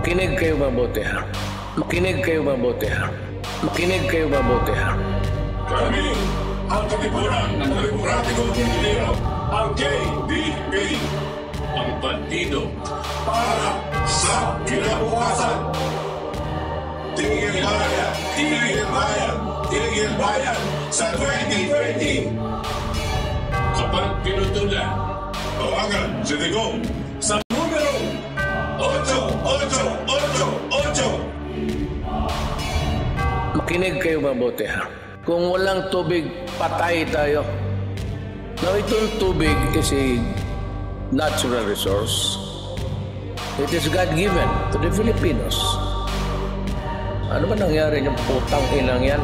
Makinig kayo mabuti ha. Makinig kayo mabuti ha. Makinig kayo mabuti ha. Kami ang katipunan ng Demokratikong Pilipino, ang KDP, ang partido para sa kinabukasan. Tigil bayan, tigil bayan, tigil bayan sa 2020. Kapag pinutulan, tawagan si Digong sa numero 888. Makinig kayo mabuti ha. Kung walang tubig, patay tayo. Now, itong tubig is a natural resource. It is God-given to the Filipinos. Ano ba nangyari yung putang inang yan?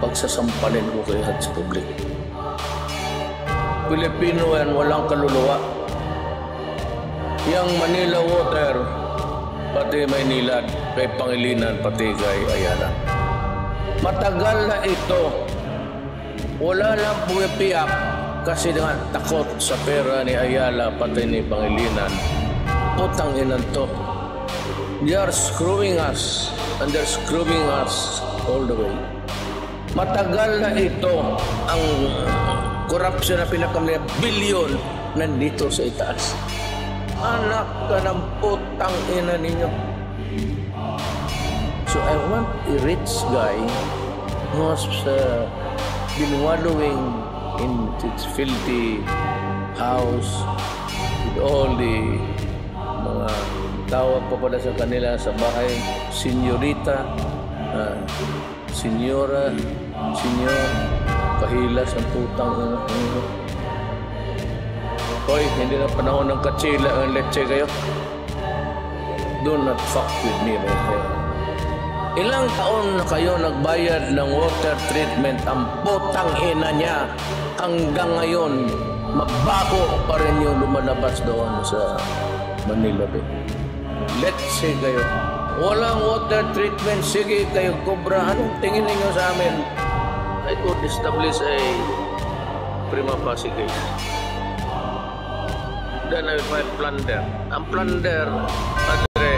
Pagsasampalin ko kayo sa publik. Pilipino yan, walang kaluluwa. Yang Manila Water, pati Maynilad, kay Pangilinan, pati kay Ayala. Matagal na ito. Wala lang pumipiyak kasi nga takot sa pera ni Ayala, pati ni Pangilinan. Putang inan to. They are screwing us and they're screwing us all the way. Matagal na ito ang corruption na pinakamaya bilyon nandito sa itaas. Anak ka ng putang ina ninyo. So I want a rich guy who has been wallowing in its filthy house with all the mga tawag pa pala sa kanila sa bahay, senyorita, senyora, senyor, pahilas ng putang ina. Hoy, hindi na panahon ng katsila ang leche kayo. Do not fuck with me, my friend. Ilang taon na kayo nagbayad ng water treatment ang putang ina niya. Hanggang ngayon, mabaho pa rin yung lumalabas doon sa Manila Bay. Leche kayo. Walang water treatment. Sige kayo, Cobra. Anong tingin ninyo sa amin? I could establish a prima facie case. Then I will file plunder. Ang plunder, Padre,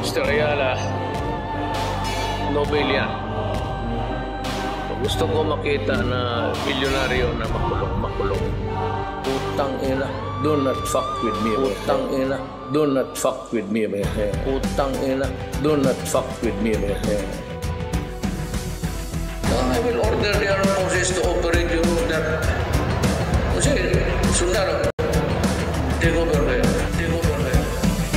Mr. Ayala, Nobel yan. Gusto ko makita na milyonaryo na makulong. Putang ina, do not fuck with me. Putang ina, do not fuck with me. Putang ina, do not fuck with me. I will order the armed forces to operate your order. Kasi, sundalo. Take over kayo.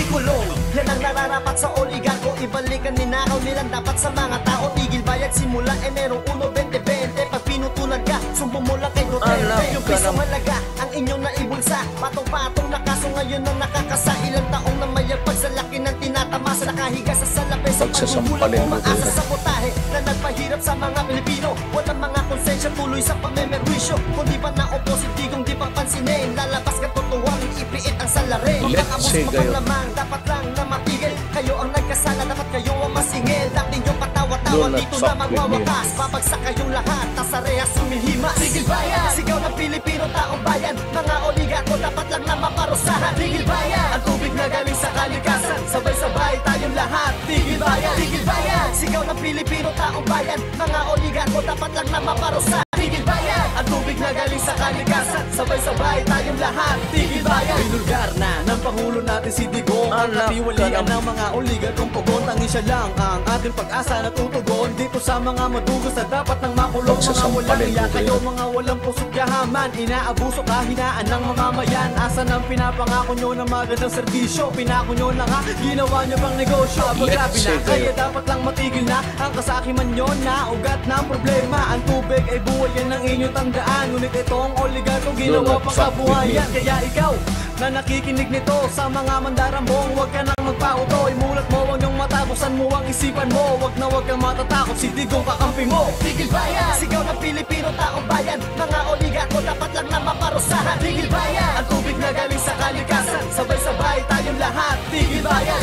Ikulong, yan ang nararapat sa oligarko. Ibalikan ninakaw nilang dapat sa mga tao. Tigil bayad simula merong 1-20-20. Pag pinutulan ka, sumbong mo lang kay Duterte. Yung pisong halaga, ang inyong naibulsa. Patong-patong na kaso ngayon ang nakakasa. Ilang taong na mayagpag sa laki ng tinatamasa. Nakahiga sa salapi sa pagmumulang umaasa sa botahe na nagpahirap sa mga Pilipino. Walang mga konsensya tuloy sa pamimerwisyo. Kung di pa na-opposite, kung di pa pansinin. Lalabas ka totoang ipiit ang salarin. Pag-abos lamang, dapat lang na matigil. Kayo ang nagkasala, dapat kayo ang masingil. Dating yung patawa-tawa dito na magwawakas. Babagsak kayong lahat, tasarehas sumilhimas. Tigil bayan, sigaw ng Pilipino, taong bayan. Mga oligarko dapat lang na maparusahan. Tigil bayan, ang tubig na galing sa kalikasan. Sabay-sabay tayong lahat. Tigil bayan, sigaw ng Pilipino, taong bayan. Mga oligarko dapat lang na maparusahan. Tigil bayan, ang tubig na galing sa kalikasan. Sabay-sabay tayong lahat. Tigil bayan. Binulgar na ng Pangulo natin si Digong. Ang katiwalian ng mga oligarkong pugon. Tangin siya lang ang ating pag-asa na tutugon dito sa mga madugos na dapat nang makulong. Mga walang iya kayo, mga walang pusot yahaman. Inaabuso kahinaan ng mamamayan. Asan ang pinapangako nyo ng magandang serbisyo? Pinako nyo na nga, ginawa nyo bang negosyo? Paglabi na, kaya dapat lang matigil na ang kasakiman nyo na ugat ng problema. Ang tubig ay buhay, yan ang inyong tandaan. Ngunit itong oligarko ginawa pang kabuhayan. Kaya ikaw na nakikinig nito sa mga mandarambong, huwag ka nang magpauto. Imulat mo ang iyong mata, buksan mo ang isipan mo. Huwag na huwag kang matatakot, si Digong kakampi mo. Tigil bayan, sigaw ng Pilipino, taong bayan. Mga oligarko dapat lang na maparusahan. Tigil bayan, ang tubig na galing sa kalikasan. Sabay-sabay tayong lahat. Tigil bayan,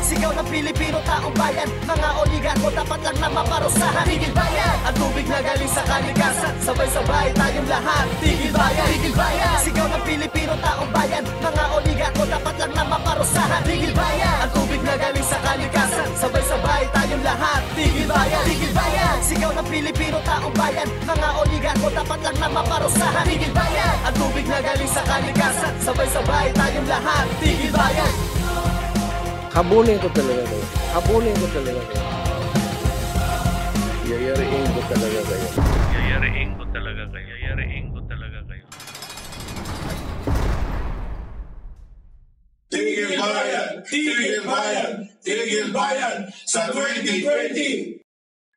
sigaw ng Pilipino, taong bayan. Mga oligarko dapat lang na maparusahan. Tigil bayan, ang tubig na galing sa kalikasan. Sabay-sabay tayong lahat. Tigil bayan, sigaw ng Pilipino, taong bayan. Mga oligarko dapat lang na maparusahan. Tigil bayan, ang tubig na galing sa kalikasan, sabay-sabay tayong lahat. Tigil bayan, tigil bayan, sigaw ng Pilipino taong bayan. Mga oligarko dapat lang na maparusahan. Tigil bayan, ang tubig na galing sa kalikasan, sabay-sabay tayong lahat. Tigil bayan. Habulin ko talaga kayo. Habulin ko talaga kayo. Yayariin ko talaga kayo. Yayariin ko talaga kayo. Yayariin ko talaga kayo. Tigil bayan! Tigil bayan! Tigil bayan! Sa 2020!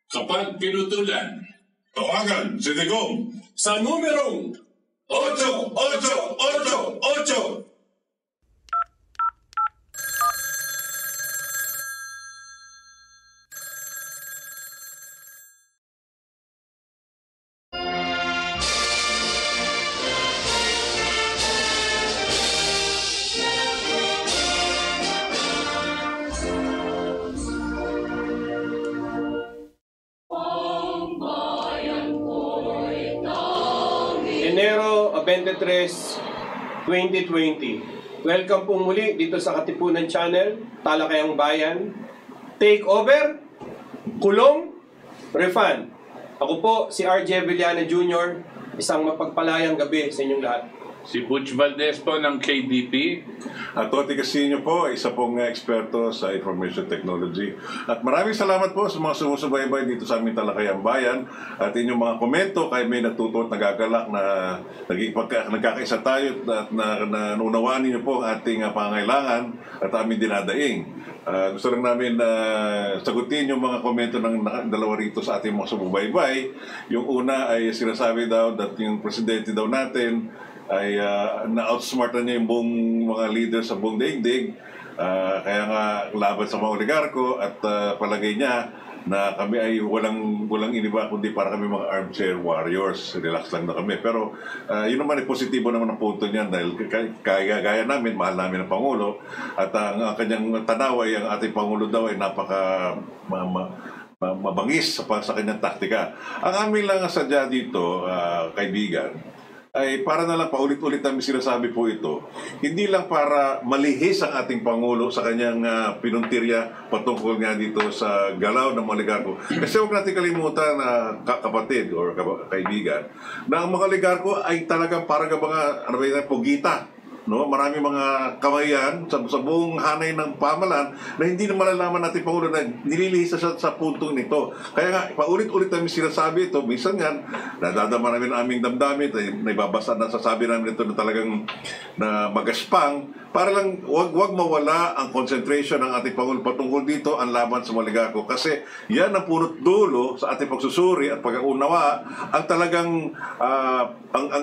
Kapag pinutulan, tawagan si Digong sa numerong 8888. Enero 23, 2020. Welcome po muli dito sa Katipunan Channel, Talakayang Bayan. Take over, kulong, refund. Ako po si RJ Villana Jr., isang mapagpalayang gabi sa inyong lahat. Si Butch Valdez po ng KDP. At Toti Casino po, isa pong eksperto sa information technology. At maraming salamat po sa mga sumusubaybay dito sa aming Talakayang Bayan. At inyong mga komento, kay may natuto at nagagalak na nagkakaisa tayo at naunawaan ninyo po ang ating pangangailangan at aming dinadaing. Gusto lang namin sagutin yung mga komento ng dalawa rito sa ating mga sumubaybay. Yung una ay sinasabi daw that yung presidente daw natin ay na-outsmart na niya yung buong mga leader sa buong daigdig. Kaya nga laban sa mga oligarko at palagay niya na kami ay walang iniba kundi para kami mga armchair warriors. Relax lang na kami. Pero yun naman ay positibo naman ang punto niyan dahil gaya namin, mahal namin ang Pangulo at ang kanyang tanaw ay ang ating Pangulo daw ay napaka mabangis sa kanyang taktika. Ang amin lang sadya dito, kaibigan, ay para na lang paulit-ulit namin sinasabi po ito, hindi lang para malihis ang ating Pangulo sa kanyang pinuntirya patungkol nga dito sa galaw ng mga oligarko. Kasi huwag natin kalimutan na kapatid or kaibigan, na ang mga oligarko ay talagang parang mga pugita. No, marami mga kamayan sa buong hanay ng pamalan na hindi na malalaman natin Pangulo na nililihis sa puntong nito. Kaya nga, paulit-ulit namin sinasabi ito. Minsan nga, nadadama namin ang aming damdamin, naibabasa na sasabi namin ito na talagang na magaspang, para lang wag mawala ang concentration ng ating Pangulo patungkol dito ang laban sa oligarko. Kasi yan ang punot dulo sa ating pagsusuri at pag-aunawa ang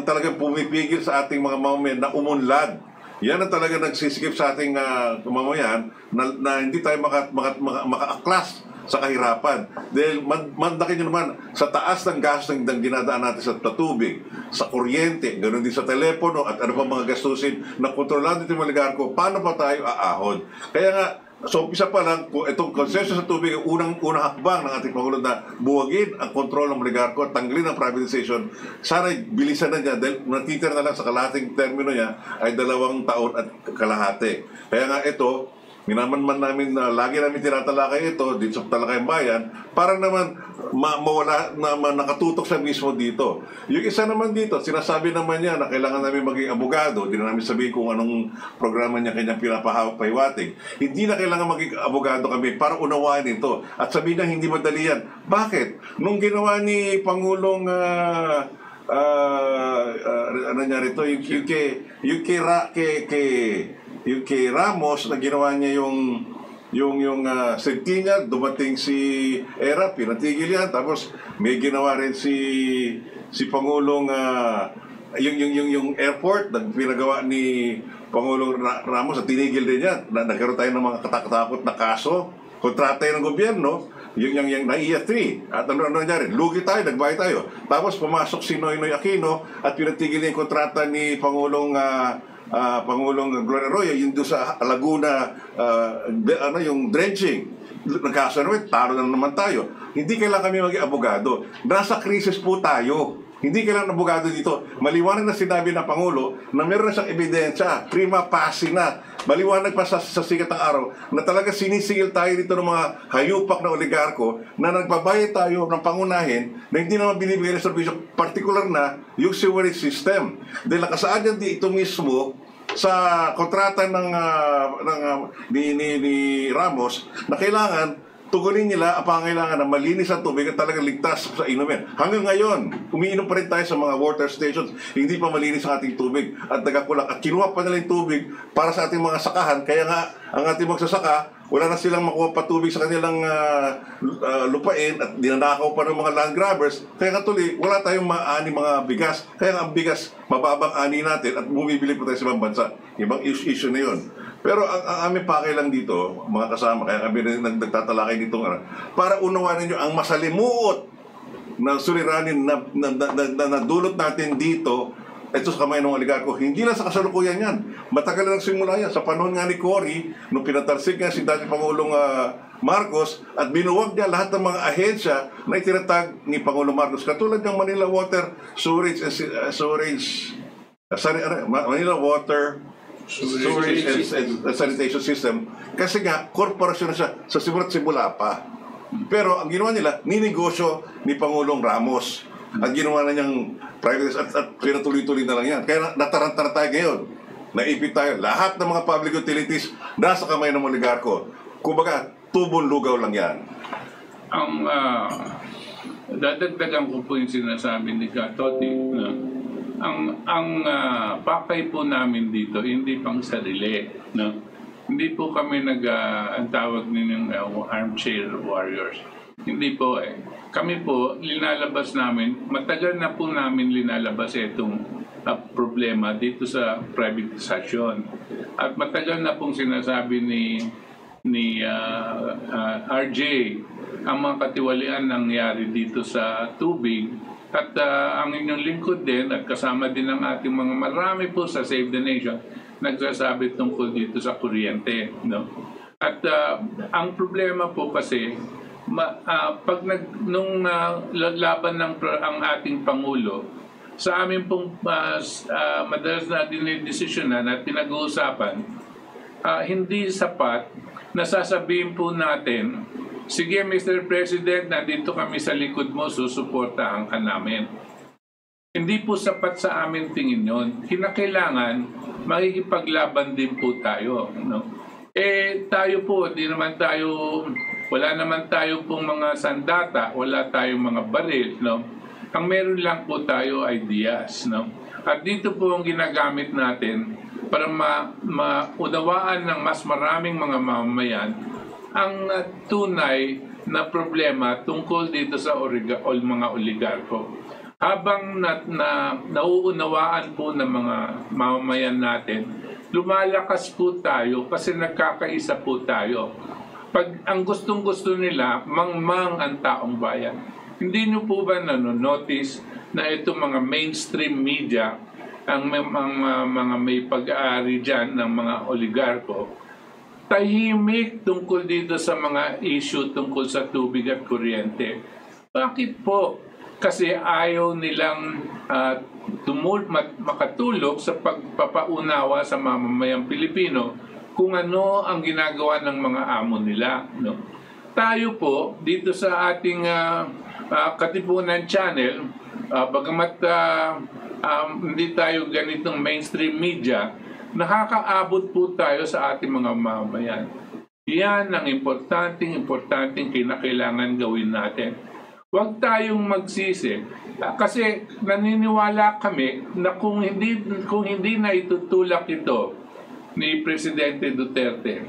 talagang pumipigil sa ating mga mamamayan na umunlad. Yan ang talaga nagsisikip sa ating mamamayan na hindi tayo maka-aklas sa kahirapan. Dahil mandakin nyo naman, sa taas ng gas ng dinadaan natin sa tubig, sa kuryente, ganoon din sa telepono, at ano pa mga gastusin na kontrolado dito yung oligarko, paano pa tayo aahon? Kaya nga, so umpisa pa lang, kung itong konsensya sa tubig, unang hakbang ng ating Pangulo na buwagin ang kontrol ng oligarko at tanggalin ang privatization, sana bilisan na niya dahil natitira na lang sa kalahating termino niya ay 2 taon at kalahati. Kaya nga ito, minamanman namin na lagi namin tinatalakay ito dito sa Talakayang Bayan para naman mawala na nakatutok siya mismo dito. Yung isa naman dito, sinasabi naman niya na kailangan namin maging abogado. Hindi na namin sabihin kung anong programa niya kanyang pinapahawak-pahiwatig. Hindi na kailangan maging abogado kami para unawain ito. At sabihin niya hindi madali yan. Bakit? Nung ginawa ni Pangulong ano niya rito, yung kay Ramos na ginawa niya yung Centennial, dumating si Era, pinatigil yan. Tapos may ginawa rin si Pangulong yung airport na pinagawa ni Pangulong Ramos at tinigil din yan. Nagkaroon tayo ng mga katakot na kaso, kontrata ng gobyerno, yung NAIA 3. At ano nangyari? Lugi tayo, nagbayad tayo. Tapos pumasok si Noynoy Aquino at pinatigil yung kontrata ni Pangulong Gloria Arroyo, yung doon sa Laguna, yung dredging. Nagkaso naman, talo na naman tayo. Hindi kailangan kami maging abogado. Nasa krisis po tayo. Hindi kailangan abogado dito. Maliwanag na sinabi ng Pangulo na meron na siyang ebidensya, prima facie na. Maliwanag pa sa sikat ng araw na talaga sinisingil tayo dito ng mga hayupak na oligarko na nagbabayad tayo ng pangunahin na hindi naman binibigay ng serbisyo, particular na yung sewerage system. Dahil nakasaad yan dito mismo sa kontrata ni Ramos na kailangan tugunin nila ang pangailangan na malinis ang tubig at talagang ligtas sa inumin. Hanggang ngayon, umiinom pa rin tayo sa mga water stations, hindi pa malinis ang ating tubig at nagakulang. At kinuha pa nila yung tubig para sa ating mga sakahan, kaya nga ang ating magsasaka, wala na silang makuha pa tubig sa kanilang lupain at dinanakaw pa ng mga land grabbers. Kaya nga tuloy, wala tayong maani mga bigas. Kaya nga ang bigas, mababang ani natin at bumibili pa tayo sa ibang bansa. Ibang issue na yun. Pero ang aming pakay lang dito, mga kasama, kaya kami nagtatalakay dito para unawanin nyo ang masalimuot na suliranin na nadulot natin dito, ito sa kamay ng oligarko. Hindi lang sa kasalukuyan yan. Matagal na nagsimula yan. Sa panahon nga ni Cory, nung pinatarsik nga si dating Pangulong Marcos at binuwag niya lahat ng mga ahensya na itinatag ni Pangulong Marcos. Katulad ng Manila Water Manila Water Storage and Sanitation System, kasi nga korporasyon na siya sa simula pa. Pero ang ginawa nila, ninegosyo ni Pangulong Ramos at ginawa na niyang private at pinatuloy-tuloy na lang yan. Kaya natarantara tayo ngayon, naipit tayo, lahat ng mga public utilities nasa kamay ng oligarko. Kumbaga, tubong lugaw lang yan. Ang dadagdagan ko po yung sinasabi ni Toti na ang pakay po namin dito hindi pang sarili, no? Hindi po kami ang tawag ninyong armchair warriors. Hindi po Kami po linalabas namin, matagal na po namin linalabas itong problema dito sa privatization. At matagal na pong sinasabi ni RJ ang mga katiwalian nangyari dito sa tubig. At ang inyong lingkod din at kasama din ang ating mga marami po sa Save the Nation nagsasabi tungkol dito sa kuryente, no? At ang problema po kasi pag nung laban ng ang ating Pangulo sa amin pong madalas na dinidesisyonan at pinag-uusapan, hindi sapat na sasabihin po natin, sige Mr. President, nandito kami sa likod mo, susuportahan ka namin. Hindi po sapat sa amin tingin yon. Kinakailangan, makikipaglaban din po tayo. No? Tayo po, wala naman tayo pong mga sandata, wala tayong mga baril. No? Ang meron lang po tayo ideas. No? At dito po ang ginagamit natin para maunawaan ng mas maraming mga mamamayan ang tunay na problema tungkol dito sa mga oligarko. Habang nauunawaan po ng mga mamamayan natin, lumalakas po tayo kasi nagkakaisa po tayo. Pag ang gustong-gusto nila, mangmang ang taong bayan. Hindi nyo po ba nanonotice na itong mga mainstream media, ang mga may pag-aari dyan ng mga oligarko, tahimik tungkol dito sa mga issue tungkol sa tubig at kuryente. Bakit po? Kasi ayaw nilang makatulog sa pagpapaunawa sa mamamayang Pilipino kung ano ang ginagawa ng mga amo nila. No? Tayo po, dito sa ating Katipunan Channel, bagamat hindi tayo ganitong mainstream media, nakakaabot po tayo sa ating mga mamamayan. Yan ang importanteng kinakailangan gawin natin. Huwag tayong magsisi. Kasi naniniwala kami na kung hindi na itutulak ito ni Presidente Duterte,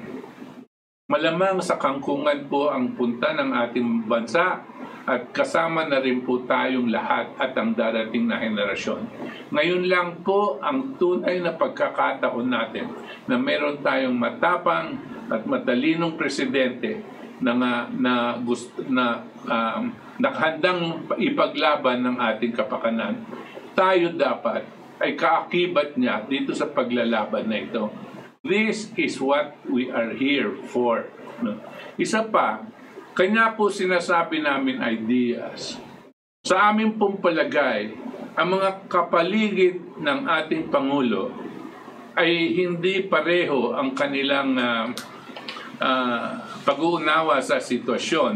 malamang sa kangkungan po ang punta ng ating bansa at kasama na rin po tayong lahat at ang darating na henerasyon. Ngayon lang po ang tunay na pagkakataon natin na meron tayong matapang at matalinong presidente na nakahandang ipaglaban ng ating kapakanan. Tayo dapat ay kaakibat niya dito sa paglalaban na ito. This is what we are here for. Isa pa, kanya po sinasabi namin ideas. Sa aming pong palagay, ang mga kapaligid ng ating Pangulo ay hindi pareho ang kanilang pag-uunawa sa sitwasyon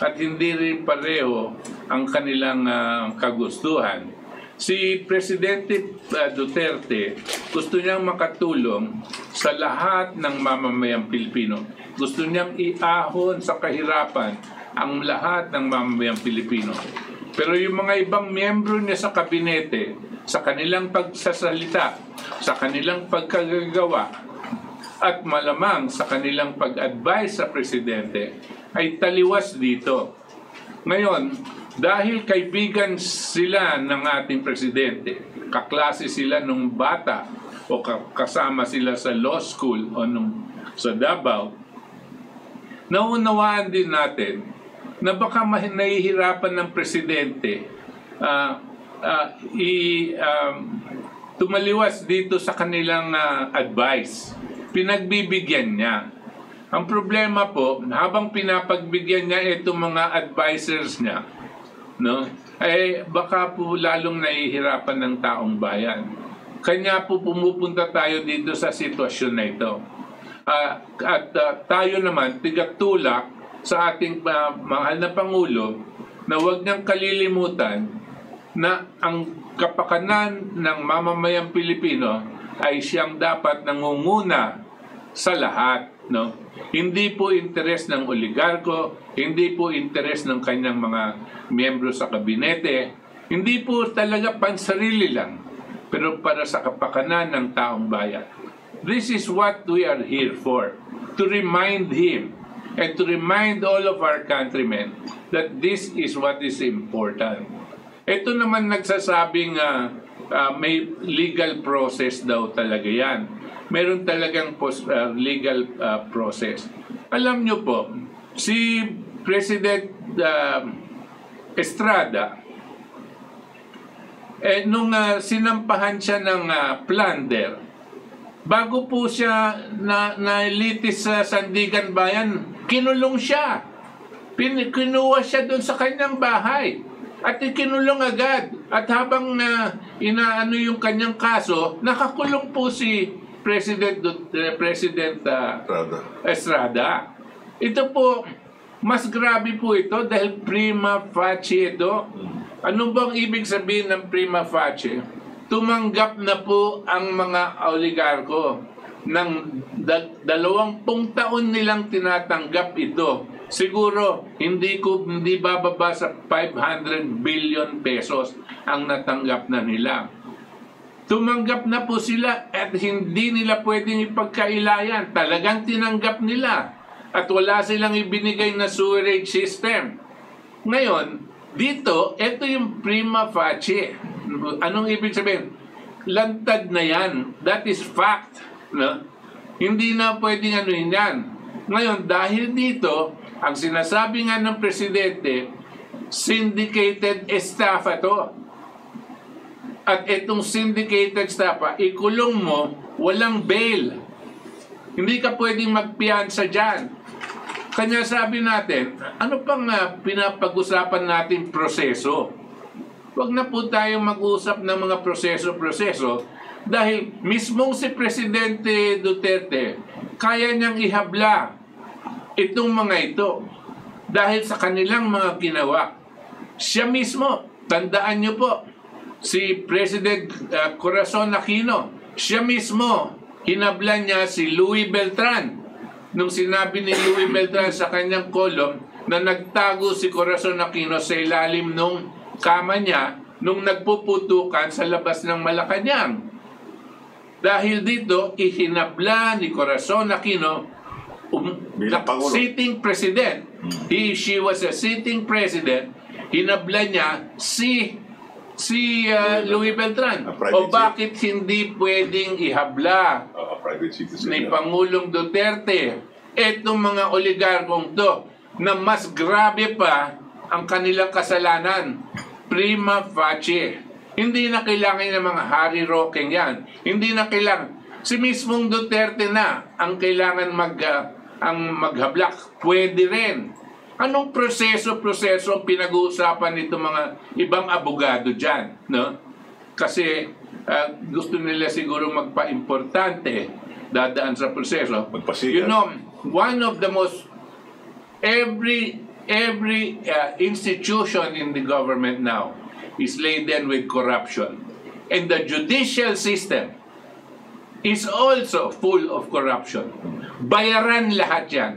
at hindi rin pareho ang kanilang kagustuhan. Si Presidente Duterte gusto niyang makatulong sa lahat ng mamamayang Pilipino. Gusto niyang iahon sa kahirapan ang lahat ng mamamayang Pilipino. Pero yung mga ibang miyembro niya sa kabinete, sa kanilang pagsasalita, sa kanilang pagkagagawa, at malamang sa kanilang pag-advise sa Presidente, ay taliwas dito. Ngayon, dahil kaibigan sila ng ating Presidente, kaklase sila nung bata, o kasama sila sa law school o sa Davao, naunawaan din natin na baka nahihirapan ng Presidente tumaliwas dito sa kanilang advice. Pinagbibigyan niya. Ang problema po, habang pinapagbigyan niya itong mga advisors niya, no, ay baka po lalong nahihirapan ng taong bayan. Kanya po pumupunta tayo dito sa sitwasyon na ito. Tayo naman, tigatulak sa ating mahal na Pangulo na huwag niyang kalilimutan na ang kapakanan ng mamamayang Pilipino ay siyang dapat nangunguna sa lahat. No? Hindi po interes ng oligarko, hindi po interes ng kanyang mga miyembro sa kabinete, hindi po talaga pansarili lang, pero para sa kapakanan ng taong bayan. This is what we are here for, to remind him and to remind all of our countrymen that this is what is important. Ito naman nagsasabing may legal process daw talaga yan. Meron talagang legal process. Alam nyo po, si President Estrada, nung sinampahan siya ng plunder, bago po siya nalitis sa Sandigan Bayan, kinulong siya. Kinuha siya doon sa kanyang bahay. At ikinulong agad. At habang inaano yung kanyang kaso, nakakulong po si President Estrada. Ito po, mas grabe po ito dahil prima facie ito. Ano bang ibig sabihin ng prima facie? Tumanggap na po ang mga oligarko ng 20 taon nilang tinatanggap ito. Siguro hindi bababa sa 500 billion pesos ang natanggap na nila. Tumanggap na po sila at hindi nila pwedeng ipagkailayan. Talagang tinanggap nila at wala silang ibinigay na sewerage system. Ngayon, dito, ito yung prima facie. Anong ibig sabihin? Lantad na yan. That is fact. No? Hindi na pwedeng anuhin yan. Ngayon, dahil dito, ang sinasabi nga ng Presidente, syndicated estafa to. At itong syndicated estafa, ikulong mo, walang bail. Hindi ka pwedeng magpiyansa dyan. Kanya sabi natin, ano pang pinapag-usapan natin proseso? Huwag na po tayong mag-usap ng mga proseso-proseso dahil mismong si Presidente Duterte, kaya niyang ihabla itong mga ito dahil sa kanilang mga ginawa. Siya mismo, tandaan niyo po, si President Corazon Aquino, siya mismo, hinabla niya si Louis Beltran. Nung sinabi ni Louis Beltran sa kanyang kolom na nagtago si Corazon Aquino sa ilalim nung kama niya nung nagpuputukan sa labas ng Malacanang. Dahil dito, ihinabla ni Corazon Aquino sitting president. She was a sitting president. Hinabla niya si Louis Beltran. O bakit hindi pwedeng ihabla ni Pangulong Duterte etong mga oligarkong to na mas grabe pa ang kanilang kasalanan? Prima facie. Hindi na kailangan ng mga Harry Roque yan. Hindi na kailangan. Si mismong Duterte na ang kailangan maghablak. Pwede rin. Anong proseso ang pinag-uusapan nito mga ibang abogado dyan? No? kasi gusto nila siguro magpa-importante, dadaan sa proseso. Magpasikat. You know, one of the most, every institution in the government now is laden with corruption. And the judicial system is also full of corruption. Bayaran lahat yan.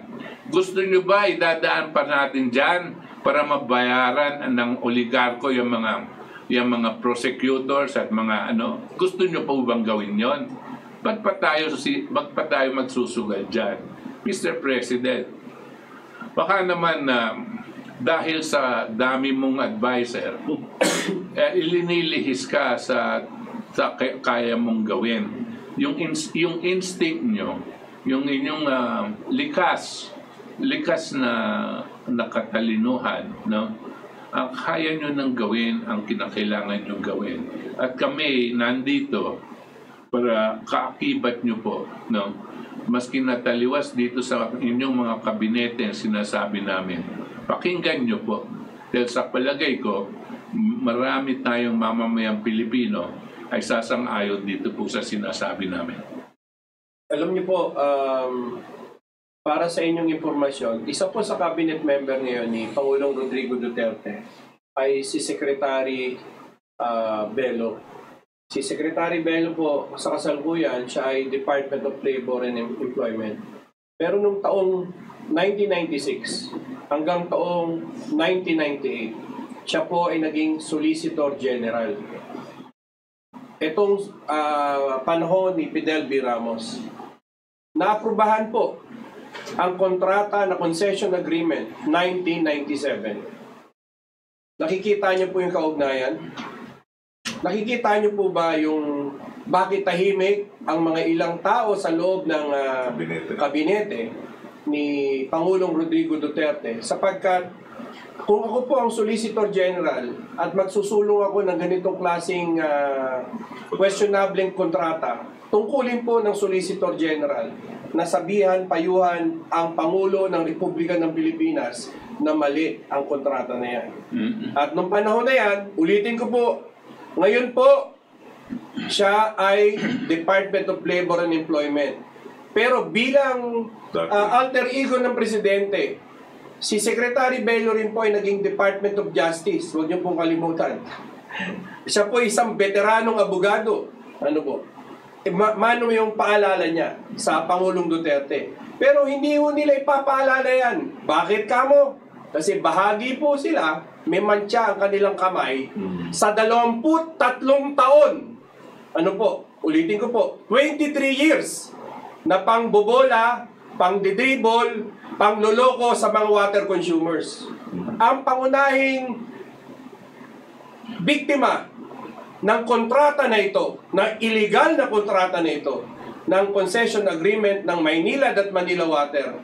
Gusto nyo ba idadaan pa natin dyan para mabayaran ng oligarko yung mga prosecutors at mga ano? Gusto nyo pa bang gawin yon? Ba't pa tayo magsusugal dyan? Mr. President, baka naman dahil sa dami mong advisor, ilinilihis ka sa kaya mong gawin. Yung instinct nyo, yung inyong likas na katalinuhan, no? Ang kaya nyo nang gawin ang kinakailangan nyo gawin. At kami nandito para kaakibat nyo po, no? Maski nataliwas dito sa inyong mga kabinete ang sinasabi namin, pakinggan nyo po. Dahil sa palagay ko, marami tayong mamamayang Pilipino ay sasang-ayon dito po sa sinasabi namin. Alam niyo po, para sa inyong impormasyon, isa po sa cabinet member ngayon ni Pangulong Rodrigo Duterte ay si Secretary Bello. Si Secretary Bello po, sa kasalukuyan, siya ay Department of Labor and Employment. Pero nung taong 1996 hanggang taong 1998, siya po ay naging Solicitor General. Itong panahon ni Fidel B. Ramos, naaprubahan po ang kontrata na concession agreement 1997. Nakikita niyo po yung kaugnayan? Nakikita niyo po ba yung bakit tahimik ang mga ilang tao sa loob ng kabinete ni Pangulong Rodrigo Duterte? Sapagkat kung ako po ang Solicitor General at magsusulong ako ng ganitong klaseng questionable kontrata, tungkulin po ng Solicitor General na sabihan, payuhan ang Pangulo ng Republika ng Pilipinas na mali ang kontrata na yan. At nung panahon na yan, ulitin ko po, ngayon po, siya ay Department of Labor and Employment. Pero bilang alter ego ng Presidente, si Secretary Bello rin po ay naging Department of Justice. Huwag niyo pong kalimutan. Siya po isang veteranong abogado. Ano po? Mano yung paalala niya sa Pangulong Duterte. Pero hindi ho nila ipapaalala yan. Bakit kamo? Kasi bahagi po sila, may mantsa ang kanilang kamay sa 23 taon. Ano po? Ulitin ko po. 23 years na pangbobola, pangdidribol, pangloloko sa mga water consumers. Ang pangunahing biktima ng kontrata na ito, ng illegal na kontrata na ito, ng concession agreement ng Maynilad at Manila Water,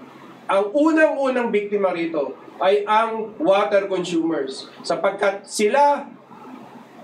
ang unang-unang biktima rito ay ang water consumers. Sapagkat sila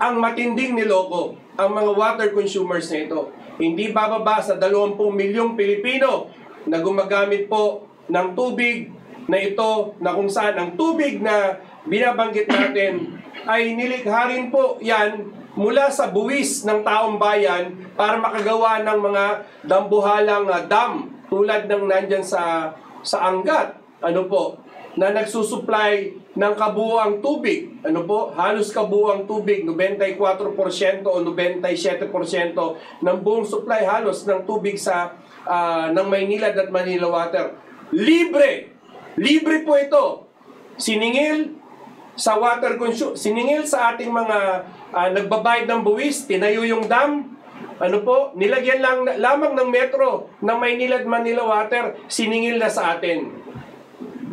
ang matinding niloko, ang mga water consumers na ito. Hindi bababa sa 20 milyong Pilipino na gumagamit po ng tubig na ito, na kung saan ang tubig na binabanggit natin ay nilikha rin po yan mula sa buwis ng taong bayan para makagawa ng mga dambuhalang dam tulad ng nandyan sa Angat, ano po, na nagsusupply ng kabuuang tubig, ano po, halos kabuuang tubig, 94% o 97% ng buong supply halos ng tubig sa ng Maynilad at Manila Water. Libre po ito. Siningil sa water siningil sa ating mga nagbabayad ng buwis, tinayo yung dam, ano po, nilagyan lamang ng metro ng Maynila at Manila Water, siningil na sa atin.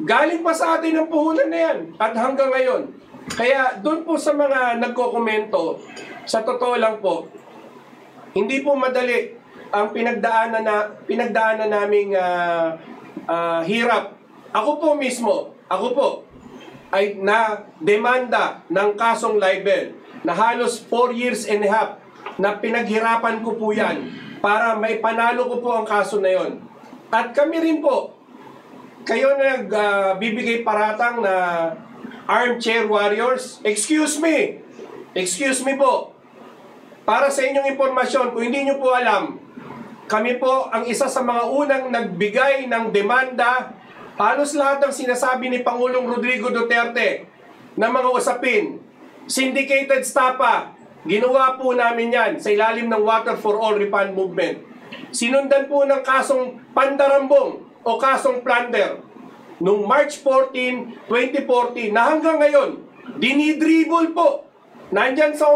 Galing pa sa atin ang puhunan na yan at hanggang ngayon. Kaya doon po sa mga nagkokomento, sa totoo lang po, hindi po madali ang pinagdaanan naming hirap. Ako po mismo, ay na-demanda ng kasong libel na halos 4 years and a half na pinaghirapan ko po yan para maipanalo ko po ang kaso na yon. At kami rin po, kayo na nagbibigay paratang na armchair warriors, excuse me po, para sa inyong impormasyon, kung hindi nyo po alam, kami po ang isa sa mga unang nagbigay ng demanda. Halos lahat ng sinasabi ni Pangulong Rodrigo Duterte na mga usapin, syndicated stapa, ginawa po namin yan sa ilalim ng Water for All Refund Movement. Sinundan po ng kasong pandarambong o kasong plunder noong March 14, 2014 na hanggang ngayon, dinidribble po. Nandyan sa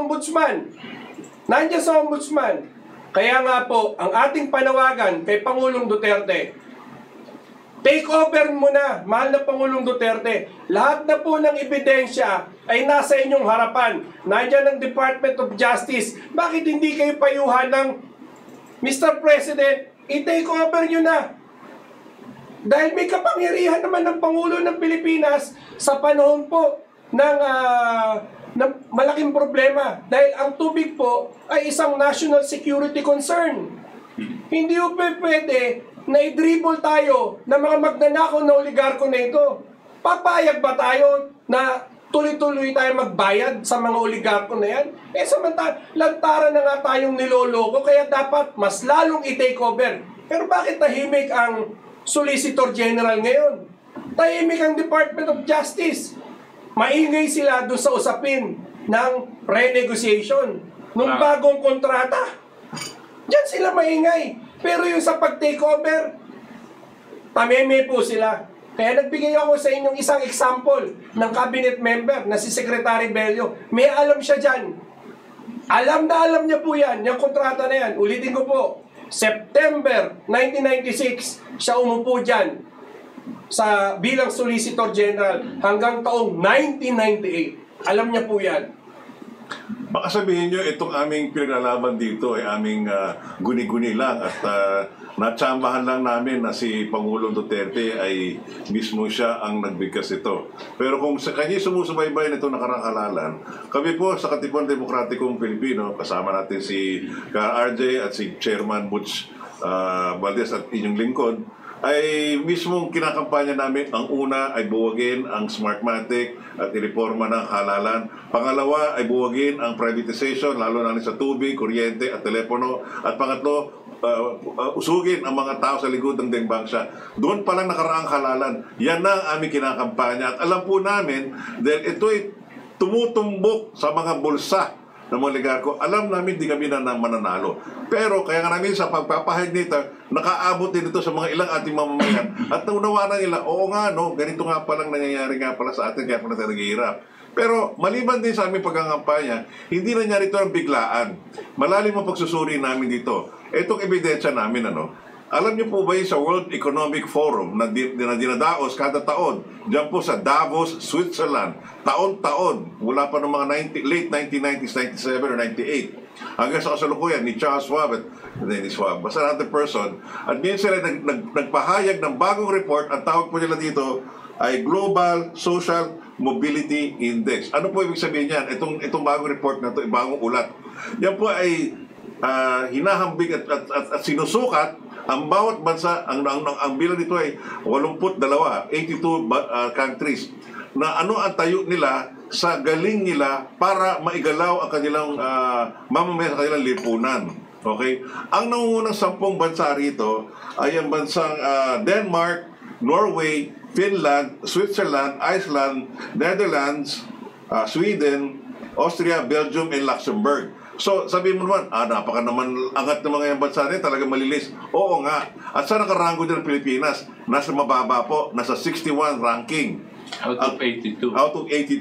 ombudsman. Kaya nga po, ang ating panawagan kay Pangulong Duterte, take over mo na, mahal na Pangulong Duterte. Lahat na po ng ebidensya ay nasa inyong harapan. Nandyan ang Department of Justice. Bakit hindi kayo payuhan ng Mr. President, i-take over nyo na? Dahil may kapangyarihan naman ng Pangulo ng Pilipinas sa panahon po ng malaking problema. Dahil ang tubig po ay isang national security concern. Hindi po pwede na i-dribble tayo ng mga magnanakaw na oligarko na ito. Papayag ba tayo na tuloy-tuloy tayo magbayad sa mga oligarko na yan? Samantala, lantaran na nga tayong niloloko, kaya dapat mas lalong i-take over. Pero bakit tahimik ang Solicitor General ngayon? Tahimik ang Department of Justice. Maingay sila doon sa usapin ng renegotiation ng bagong kontrata. Diyan sila maingay. Pero yung sa pag-takeover, tameme po sila. Kaya nagbigay ako sa inyong isang example ng cabinet member na si Secretary Bello. May alam siya dyan. Alam na alam niya po yan, yung kontrata na yan. Ulitin ko po, September 1996, siya umupo dyan sa bilang Solicitor General hanggang taong 1998. Alam niya po yan. Baka sabihin nyo, itong aming pinaglalaban dito ay aming guni-guni lang at natsambahan lang namin na si Pangulong Duterte ay mismo siya ang nagbigkas ito. Pero kung sa kanya sumusubaybay nito nakarangalalan, kami po sa Katipunan Demokratikong Pilipino, kasama natin si RJ at si Chairman Butch Valdez at inyong lingkod, ay mismong kinakampanya namin. Ang una ay buwagin ang Smartmatic at ireforma ng halalan. Pangalawa ay buwagin ang privatization, lalo na sa tubig, kuryente at telepono. At pangatlo, usugin ang mga tao sa likod ng Dengbangsya. Doon pa lang nakaraang halalan. Yan na ang aming kinakampanya. At alam po namin, dahil ito'y tumutumbok sa mga bulsa ng mga oligarko, alam namin di kami na mananalo. Pero kaya nga namin sa pagpapahayag nito, nakaabot din ito sa mga ilang ating mamamayan at naunawa na nila, oo nga no, ganito nga palang nangyayari nga pala sa atin, kaya pala tayo naghihirap. Pero maliban din sa aming pagkangampanya, hindi nangyari ito ang biglaan. Malalim ang pagsusuri namin dito. Itong ebidensya namin, alam niyo po ba sa World Economic Forum na dinadaos kada taon diyan po sa Davos, Switzerland, taon-taon, mula pa ng mga late 1990s, 97 or 98, hanggang sa kasalukuyan ni Charles Schwab at basta another person, at ngayon sila nagpahayag ng bagong report. Ang tawag po nila dito ay Global Social Mobility Index. Ano po ibig sabihin yan? Itong bagong report na ito, bagong ulat, yan po ay hinahambing at sinusukat ang bawat bansa. Ang bilang nito ay 82, 82 countries, na ano ang tayo nila sa galing nila para maigalaw ang kanilang mamamayan sa kanilang lipunan. Okay? Ang nangungunang 10 bansa rito ay ang bansang Denmark, Norway, Finland, Switzerland, Iceland, Netherlands, Sweden, Austria, Belgium, and Luxembourg. So, sabihin mo naman, napaka naman angat ng mga yung bansa rin, talagang malilis. Oo nga. At saan nakarango din ang Pilipinas? Nasa mababa po, nasa 61 ranking. Out of 82. Out of 82.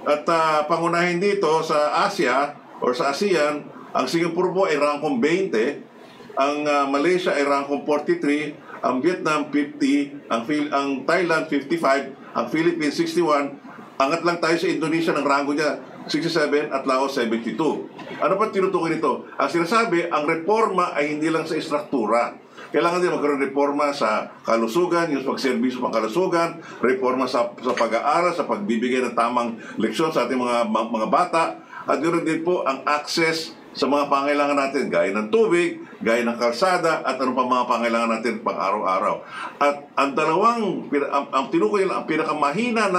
At pangunahin dito sa Asia, or sa ASEAN, ang Singapore po ay rangkong 20, ang Malaysia ay rangkong 43, ang Vietnam 50, ang Thailand 55, ang Philippines 61, angat lang tayo sa Indonesia ng rango niya 67 at Laos 72. Ano pa tinutukoy nito? Ang sinasabi, ang reforma ay hindi lang sa istruktura. Kailangan din magkaroon reforma sa kalusugan, yung pagserbisyo pang kalusugan, reforma sa pag-aaral, sa pagbibigay ng tamang leksyon sa ating mga bata, at yun din po ang access sa mga pangailangan natin, gaya ng tubig, gaya ng kalsada, at ano pa mga pangailangan natin pang araw-araw. At ang ang tinukoy ang pinakamahina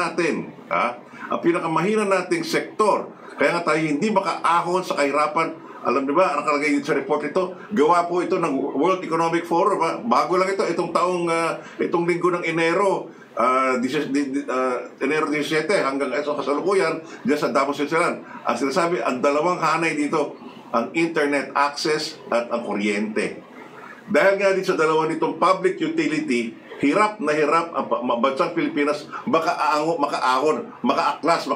nating sektor, kaya nga tayo hindi makaahon sa kahirapan, Alam niyo ba, ang nakalagay dito sa report ito, gawa po ito ng World Economic Forum. Bago lang ito, itong itong linggo ng Enero, Enero 17 hanggang sa kasalukuyan diyan sa Davao, Switzerland. Ang sinasabi, ang dalawang hanay dito, ang internet access at ang kuryente. Dahil nga dito sa dalawa nitong public utility, hirap na hirap ang bansang Pilipinas makaaklas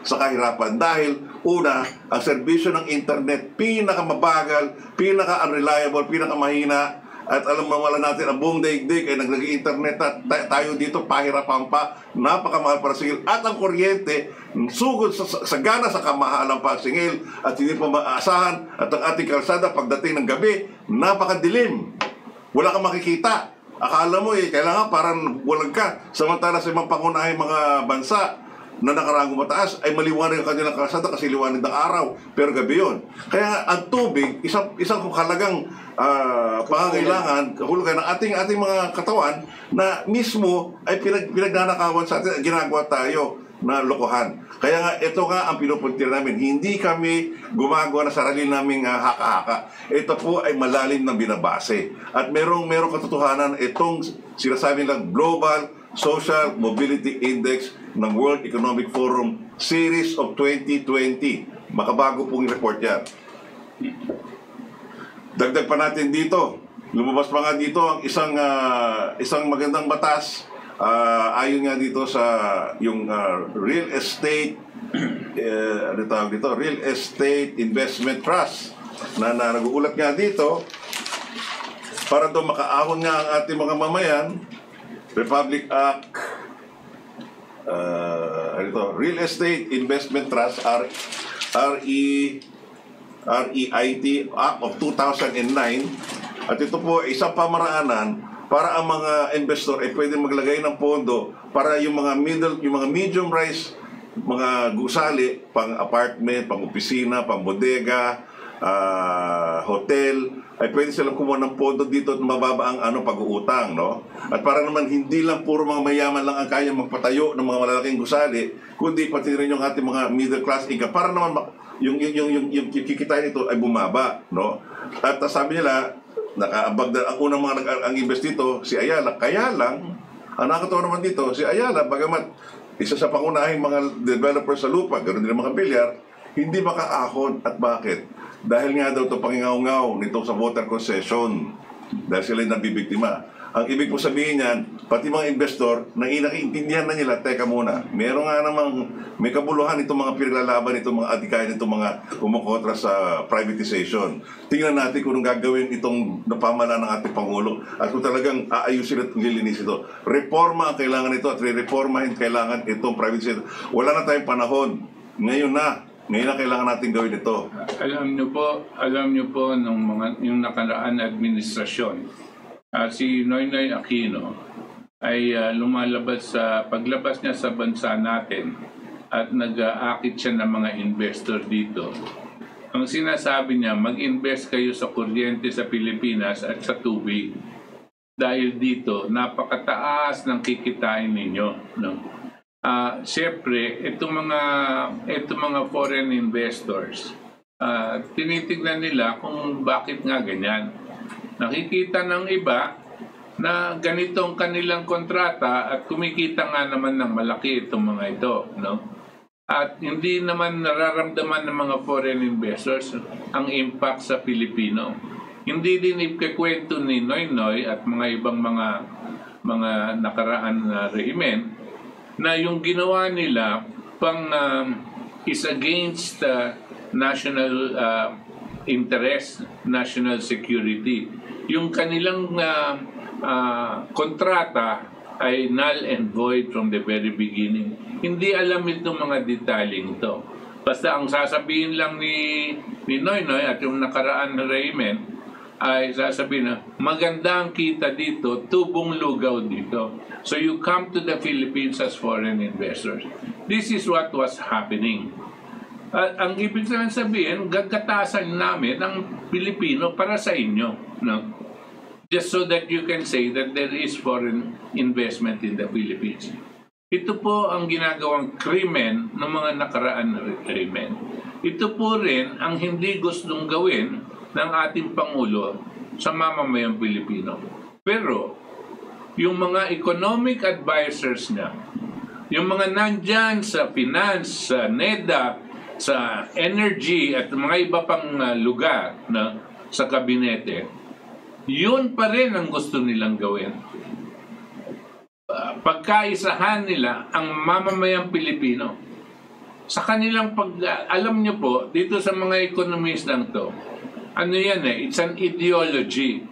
sa kahirapan. Dahil una, ang serbisyo ng internet, pinakamabagal, pinaka-unreliable, pinakamahina. At alam mo, wala natin, ang buong daigdig ay nag-internet na tayo dito, pahirapan pa, napakamahal para singil. At ang kuryente, sugod sa gana sa kamahalang pagsingil at hindi pa maasahan. At ang ating kalsada, pagdating ng gabi, napakadilim. Wala kang makikita. Akala mo kailangan parang walang ka. Samantala sa ibang pangunahing mga bansa na nakarangong mataas ay maliwanag ang kanilang kalsada kasi liwanag ng araw, pero gabi yun. Kaya ang tubig, isang halagang pangangailangan, kahulugan ng ating mga katawan na mismo ay pinagnanakawan sa atin, ginagawa tayo na lokohan. Kaya nga, ito nga ang pinupuntir namin. Hindi kami gumagawa na sarili naming haka-haka. Ito po ay malalim na binabase. At merong katotohanan itong sinasabi nilang Global Social Mobility Index ng World Economic Forum Series of 2020. Makabago pong report yan. Dagdag pa natin dito. Lumabas pa nga dito ang isang magandang batas. Ayon nga dito sa yung real estate ano tawag dito? Real Estate Investment Trust na nag-uulat nga dito para daw makaahon nga ang ating mga mamayan. Republic Act Real Estate Investment Trust REIT Act of 2009. At ito po isang pamaraanan para ang mga investor ay pwede maglagay ng pondo para yung mga medium rise, mga gusali, pang apartment, pang opisina, pang bodega, hotel, ay pwede silang kumuha ng pondo dito at mababa ang pag-uutang, no? At para naman hindi lang puro mga mayaman lang ang kaya magpatayo ng mga malalaking gusali, kundi pati rin yung ating mga middle class income para naman yung kikitain nito ay bumaba, no? At sabi nila, nakaabag na ang unang ang invest dito si Ayala. Kaya lang, ang nakakatawa naman dito, si Ayala, bagamat isa sa pangunahing mga developers sa lupa, ganoon din ang mga bilyar, hindi makaahon. At bakit? Dahil nga daw ito pangingaw-ngaw nito sa water concession. Dahil sila yung nabibiktima. Ang ibig po sabihin yan, pati mga investor, nakiintindihan na nila, teka muna, meron nga namang, may kabuluhan itong mga pinaglalaban, itong mga adikayan, itong mga kumukontra sa privatization. Tingnan natin kung anong gagawin itong napamalaan ng ating Pangulo at kung talagang aayusin at nililinis ito. Reforma ang kailangan ito at re-reformahin kailangan itong privatization. Wala na tayong panahon. Ngayon na kailangan natin gawin ito. Alam niyo po yung nakaraan administrasyon. Si Noynoy Aquino ay lumalabas sa paglabas niya sa bansa natin at nag-aakit siya ng mga investor dito. Ang sinasabi niya, mag-invest kayo sa kuryente sa Pilipinas at sa tubig. Dahil dito, napakataas ng kikitain ninyo. No? Siyempre, itong mga foreign investors, tinitignan nila kung bakit nga ganyan. Nakikita ng iba na ganitong kanilang kontrata at kumikita nga naman ng malaki itong mga ito, no? At hindi naman nararamdaman ng mga foreign investors ang impact sa Pilipino. Hindi din ipkikwento ni Noynoy at mga ibang mga nakaraan na rehimen na yung ginawa nila is against national interest, national security. Yung kanilang kontrata ay null and void from the very beginning. Hindi alam itong mga detailing ito. Basta ang sasabihin lang ni Noynoy at yung nakaraan na rehimen ay sasabihin na maganda ang kita dito, tubong lugaw dito. So you come to the Philippines as foreign investors. This is what was happening. Ang ibig sabihin, gagatasan namin ang Pilipino para sa inyo. No? Just so that you can say that there is foreign investment in the Philippines. Ito po ang ginagawang krimen ng mga nakaraan na krimen. ito po rin ang hindi gustong gawin ng ating Pangulo sa mamamayang Pilipino. Pero, yung mga economic advisors niya, yung mga nandyan sa finance, sa NEDA, sa energy at mga iba pang lugar na sa kabinete, yun pa rin ang gusto nilang gawin. Pagkaisahan nila ang mamamayang Pilipino. Sa kanilang alam nyo po, dito sa mga ekonomistang to, ano yan it's an ideology.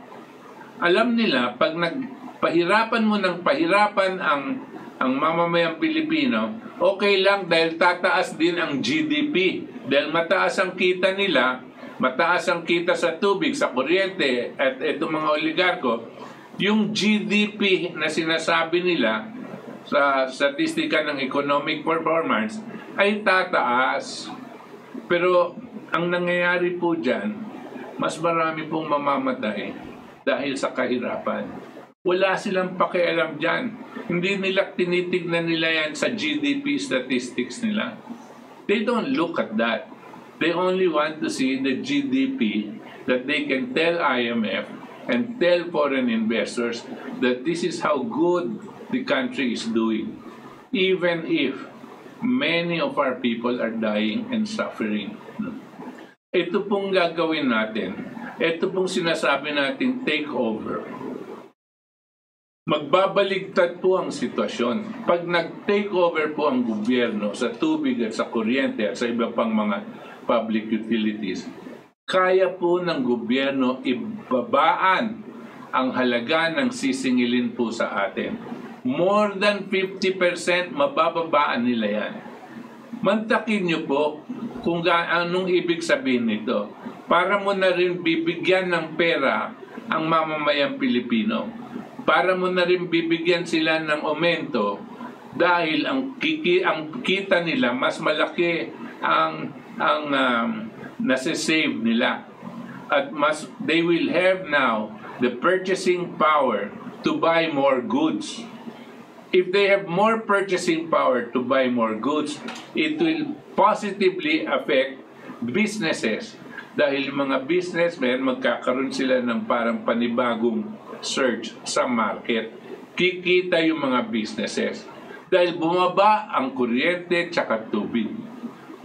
Alam nila, pag nagpahirapan mo ng pahirapan ang mamamayang Pilipino, okay lang dahil tataas din ang GDP. Dahil mataas ang kita nila, mataas ang kita sa tubig, sa kuryente, at itong mga oligarko, yung GDP na sinasabi nila sa statistika ng economic performance ay tataas. Pero ang nangyayari po dyan, mas marami pong mamamatay dahil sa kahirapan. Wala silang pakialam dyan. Hindi nila tinitignan nila yan sa GDP statistics nila. They don't look at that. They only want to see the GDP that they can tell IMF and tell foreign investors that this is how good the country is doing, even if many of our people are dying and suffering. Ito pong gagawin natin. Ito pong sinasabi natin takeover. Magbabaligtad po ang sitwasyon. Pag nag-takeover po ang gobyerno sa tubig at sa kuryente at sa iba pang mga public utilities, kaya po ng gobyerno ibabaan ang halaga ng sisingilin po sa atin. More than 50% mabababaan nila yan. Mantakin nyo po kung anong ibig sabihin nito. Para mo na rin bibigyan ng pera ang mamamayang Pilipino. Para mo na rin bibigyan sila ng aumento dahil ang kita nila mas malaki ang nasa-save nila. At they will have now the purchasing power to buy more goods. If they have more purchasing power to buy more goods, it will positively affect businesses. Dahil mga businessmen, magkakaroon sila ng parang panibagong surge sa market. Kikita yung mga businesses. Dahil bumaba ang kuryente at tubig.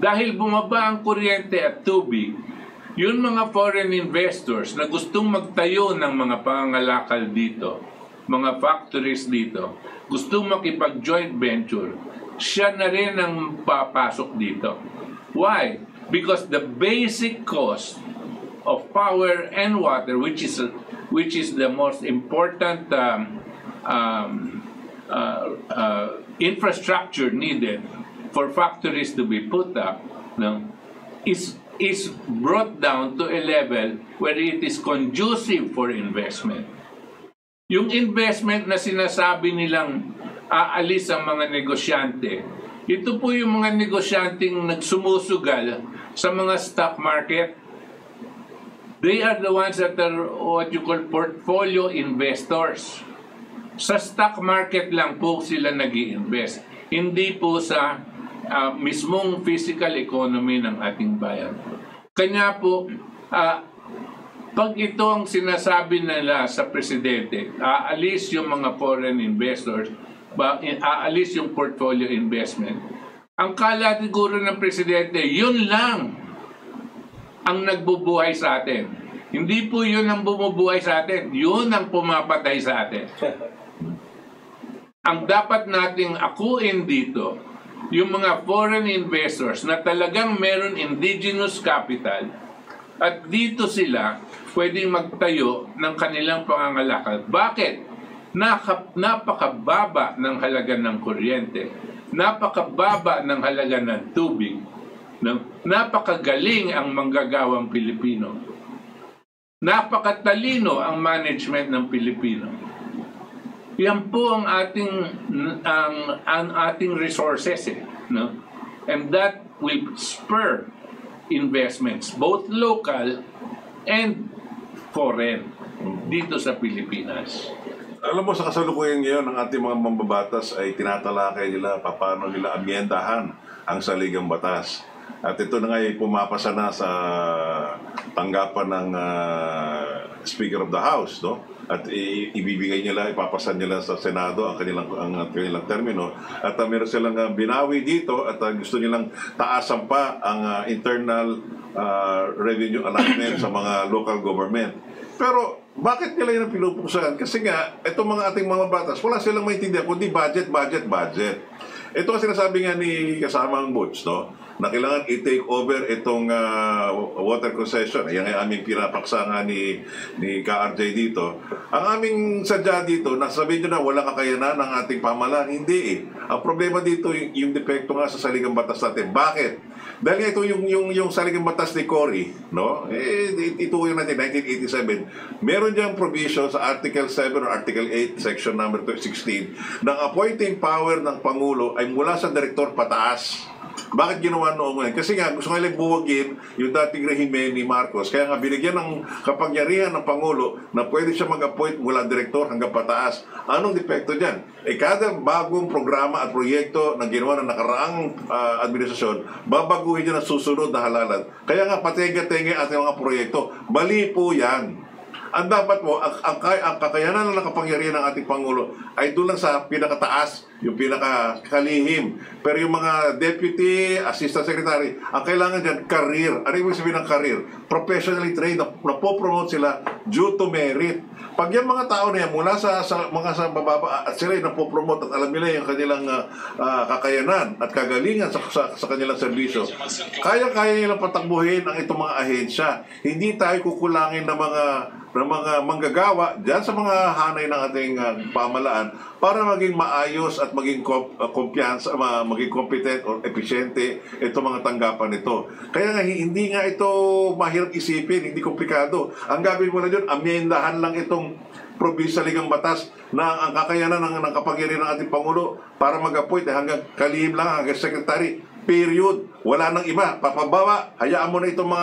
Dahil bumaba ang kuryente at tubig, yun mga foreign investors na gustong magtayo ng mga pangangalakal dito, mga factories dito, gustong makipag-joint venture, siya na rin ang papasok dito. Why? Because the basic cost of power and water, which is the most important infrastructure needed for factories to be put up, is brought down to a level where it is conducive for investment. Yung investment na sinasabi nilang aalis ang mga negosyante, ito po yung mga negosyanteng nagsumusugal sa mga stock market. They are the ones that are what you call portfolio investors. Sa stock market lang po sila nag-i-invest. Hindi po sa mismong physical economy ng ating bayan. Kanya po, pag ito ang sinasabi nila sa presidente, aalis yung mga foreign investors, aalis yung portfolio investment. Ang kala siguro ng presidente, yun lang ang nagbubuhay sa atin. Hindi po yun ang bumubuhay sa atin. Yun ang pumapatay sa atin. Ang dapat nating akuin dito, yung mga foreign investors na talagang meron indigenous capital at dito sila pwedeng magtayo ng kanilang pangangalakal. Bakit? Napakababa ng halaga ng kuryente, napakababa ng halaga ng tubig, napakagaling ang manggagawang Pilipino, napakatalino ang management ng Pilipino. Yan po ang ating resources, no? And that will spur investments, both local and foreign, dito sa Pilipinas. Alam mo, sa kasalukuyan ngayon, ang ating mga mambabatas ay tinatalakay nila paano nila amyendahan ang saligang batas. At ito na nga ay pumapasa na sa tanggapan ng Speaker of the House, no? At ibibigay nila, ipapasan nila sa Senado ang kanilang termino. At meron silang binawi dito at gusto nilang taasan pa ang internal revenue allotment sa mga local government. Pero bakit nila yun ang pinupusan? Kasi nga, itong mga ating mga batas, wala silang maintindihan kundi budget. Ito ang sinasabi nga ni kasamang Butch, no? Na kailangan i-take over itong water concession. Yan ay aming pinapaksa nga ni KRJ dito. Ang aming sadya dito, nasabihin nyo na walang kakayanan ng ating pamahalaan. Hindi eh. Ang problema dito, yung depekto nga sa saligang batas natin. Bakit? Dahil ito yung saligang batas ni Cory, no? Ito yung natin, 1987. Meron diyang provision sa Article 7 or Article 8, Section number 16, ng appointing power ng Pangulo ay mula sa direktor pataas. Bakit ginawa noong ngayon? Kasi nga, gusto nga nilang buwagin yung dating rehime ni Marcos. Kaya nga, binigyan ng kapangyarihan ng Pangulo na pwede siya mag-appoint mula direktor hanggang pataas. Anong depekto dyan? Kada bagong programa at proyekto na ginawa ng nakaraang administrasyon, babaguhin niya ng susunod na halalan. Kaya nga, patenga-tenga ating mga proyekto. Mali po yan. Ang dapat mo, ang kakayanan ng kapangyarihan ng ating Pangulo ay doon lang sa pinakataas, yung pinakakalihim. Pero yung mga deputy, assistant secretary, ang kailangan dyan, career. Ano yung sabihin ng career? Professionally trained, na po-promote sila due to merit. Pag yung mga tao na yan, mula sa mga sa bababa, at sila yung napopromote at alam nila yung kanilang kakayanan at kagalingan sa kanilang serbisyo, kaya nilang patakbuhin ang itong mga ahensya. Hindi tayo kukulangin ng mga manggagawa dyan sa mga hanay ng ating pamahalaan para maging maayos at maging kumpiyansa, maging competent o episyente itong mga tanggapan nito. Kaya nga, hindi nga ito mahirap isipin, hindi komplikado. Ang gagawin mo na dyan, amyendahan lang itong provincial batas na ang kakayanan ng kapangyarihan ng ating Pangulo para mag-appoint hanggang kalihim lang, hanggang secretary. Period. Wala nang iba. Papababa. Hayaan mo na itong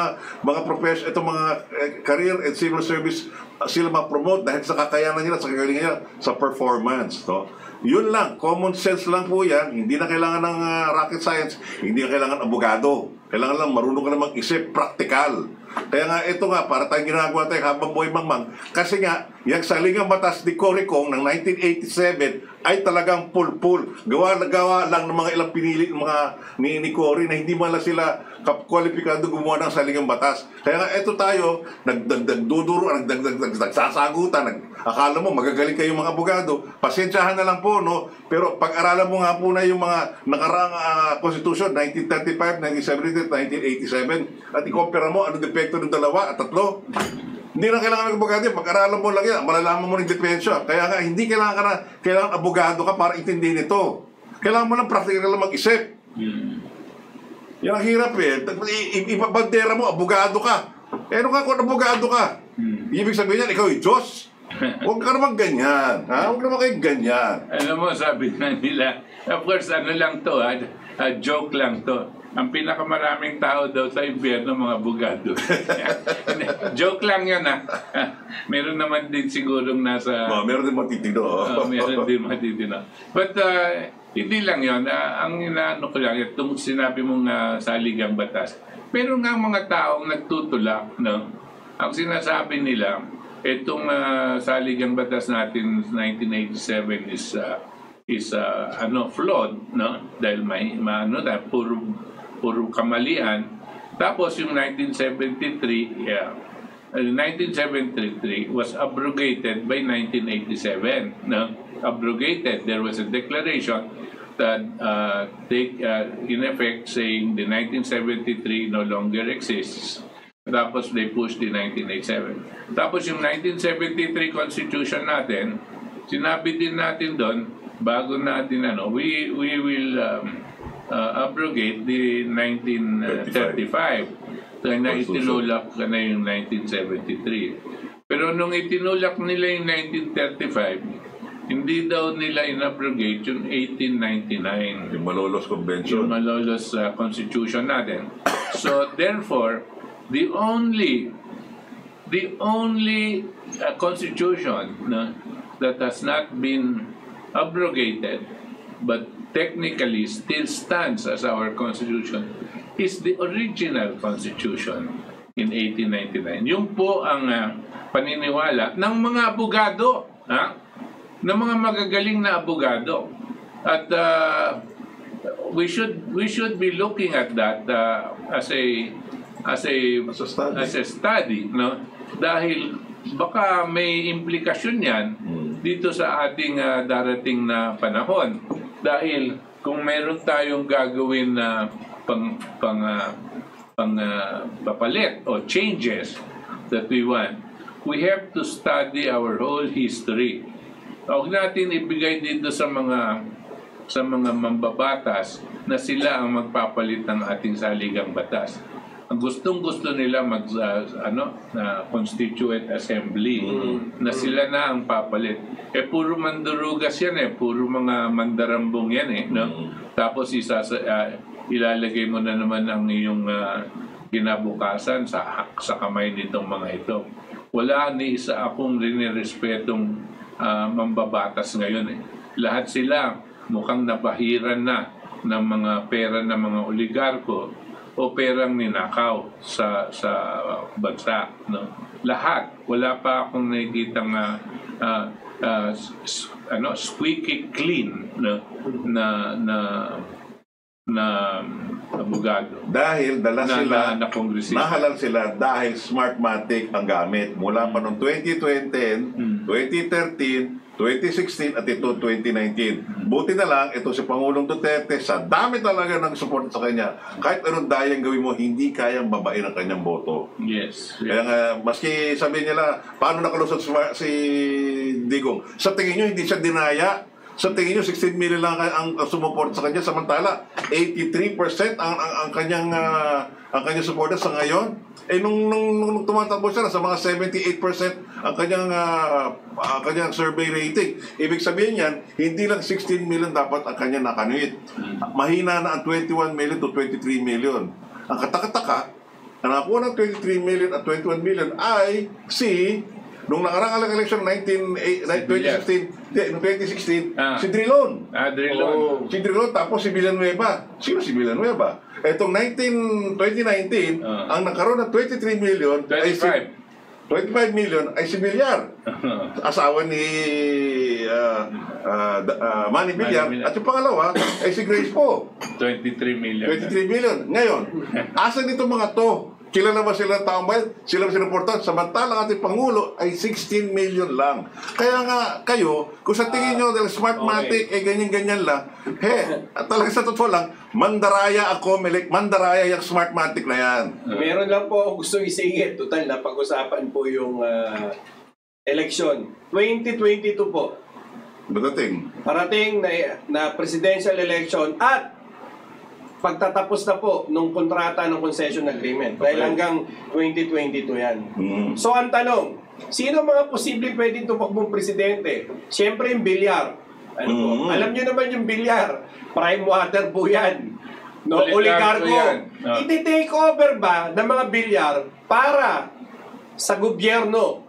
mga profession, itong mga career and civil service sila ma-promote dahil sa kakayanan nila, sa kagalingan nila, sa performance. No? Yun lang. Common sense lang po yan. Hindi na kailangan ng rocket science. Hindi na kailangan abogado. Kailangan lang marunong ka na mag-isip. Practical. Kaya nga, ito nga, para tayong ginagawa tayo habang buhay mangmang. Kasi nga, yung saligang batas ni Cory Cong ng 1987 ay talagang full-full. Gawa lang ng mga ilang pinili mga ni Cory na hindi man lang sila kwalipikado gumawa ng saligang batas. Kaya nga, ito tayo, nagduduro, nagsasagutan, akala mo magagaling kayo mga abogado. Pasensyahan na lang po, no? Pero pag-aralan mo nga po na yung mga nakaraang Constitution, 1935, 1970, 1987, at ikumpara mo ano depekto ng dalawa at tatlo. Hindi na kailangan ng abogado, pag-aralan mo lang yan, malalaman mo ng depensya. Kaya nga, hindi kailangan abogado ka para intindihin ito. Kailangan mo lang practical lang mag-isip. Yan ang hirap eh. Ipabandera mo, abogado ka. Ano ka kung abogado ka? Ibig sabihin yan, ikaw ay Diyos. Huwag ka naman ganyan. Huwag naman kayo ganyan. Alam mo, sabi na nila, of course, ano lang to, joke lang to. Ang pinakamaraming tao daw sa impyerno, mga abogado. Joke lang yan, Meron naman din sigurong nasa... meron din matitino. Meron din matitino. But, hindi lang yun. Ang inaano ko lang, itong sinabi mong saligang batas, meron nga mga taong nagtutulak, no? Ang sinasabi nila, itong saligang batas natin 1987 is flawed, no? Dahil puro kamalian. Tapos yung 1973 was abrogated by 1987, no? Abrogated. There was a declaration that in effect saying the 1973 no longer exists. Tapos they pushed the 1987. Tapos yung 1973 Constitution natin, sinabi din natin doon, bago natin we will abrogate the 1935. Kaya na itinulak na yung 1973. Pero nung itinulak nila yung 1935, hindi daw nila in-abrogate yung 1899. Yung Malolos Convention. Yung Malolos Constitution natin. So therefore, the only constitution that has not been abrogated but technically still stands as our constitution is the original Constitution in 1899. Yung po ang paniniwala ng mga abogado, ng mga magagaling na abogado. At we should be looking at that as a study, no? Dahil baka may implikasyon yan dito sa ating darating na panahon. Dahil kung meron tayong gagawin na papalit o changes that we want, we have to study our whole history. Huwag natin ibigay dito sa mga mambabatas na sila ang magpapalit ng ating saligang batas. Ang gustong-gusto nila na Constituent Assembly na sila na ang papalit. Puro mandurugas yan puro mga mandarambong yan no? Tapos ilalagay mo na naman ang iyong kinabukasan sa kamay nitong mga ito. Wala ni isa akong rinirespetong mambabatas ngayon Lahat sila mukhang napahiran na ng mga pera ng mga oligarko o perang ninakaw sa bansa, no? Lahat, wala pa akong nakikitang squeaky clean, no? na abogado. Dahil nahalal sila dahil Smartmatic ang gamit mula pa noong 2010, 2013, 2016 at ito 2019. Buti na lang ito si Pangulong Duterte, sa dami talaga ng support sa kanya. Kahit anong dayang gawin mo, hindi kayang babain ang kanyang boto. Yes. Kaya nga, maski sabihin nila, paano nakalusot si Digong? Sa tingin nyo, hindi siya dinaya. Sa tingin nyo, 16 million lang ang sumuport sa kanya, samantala 83% ang kanyang supporters sa ngayon. Nung tumatakbo siya, sa mga 78% ang kanyang survey rating. Ibig sabihin yan, hindi lang 16 million dapat ang kanyang nakanuit. Mahina na ang 21 million to 23 million. Ang katakataka, ang nakuha ng 23 million at 21 million ay nung nakarang election 2016, si Drilon. Drilon. Si Drilon, tapos si Villanueva. Sino si Villanueva? Etong 2019, ang nakaroon ng 23 million 25 million ay si Villar. Asawa ni Manny Villar. At yung pangalawa ay si Grace Poe. 23 million. 23 million. Ngayon, asan itong mga to? Kilala ba sila ng taong bayan? Sila ba sinuportahan? Samantalang ating Pangulo ay 16 million lang. Kaya nga kayo, kung sa tingin nyo dahil Smartmatic, ganyan-ganyan lang, talaga sa totoo lang, mandaraya ako, mandaraya yung Smartmatic na yan. Meron lang po ako gusto isingit. Total, napag-usapan po yung election. 2022 po. Parating na presidential election at pagtatapos na po nung kontrata ng concession agreement. Dahil hanggang 2022 yan. So ang tanong, sino mga posibleng pwedeng tumakbong presidente? Siyempre yung Villar. Po? Alam nyo naman yung Villar. Prime water po yan. No, oligarko. Iti-take over ba ng mga Villar para sa gobyerno?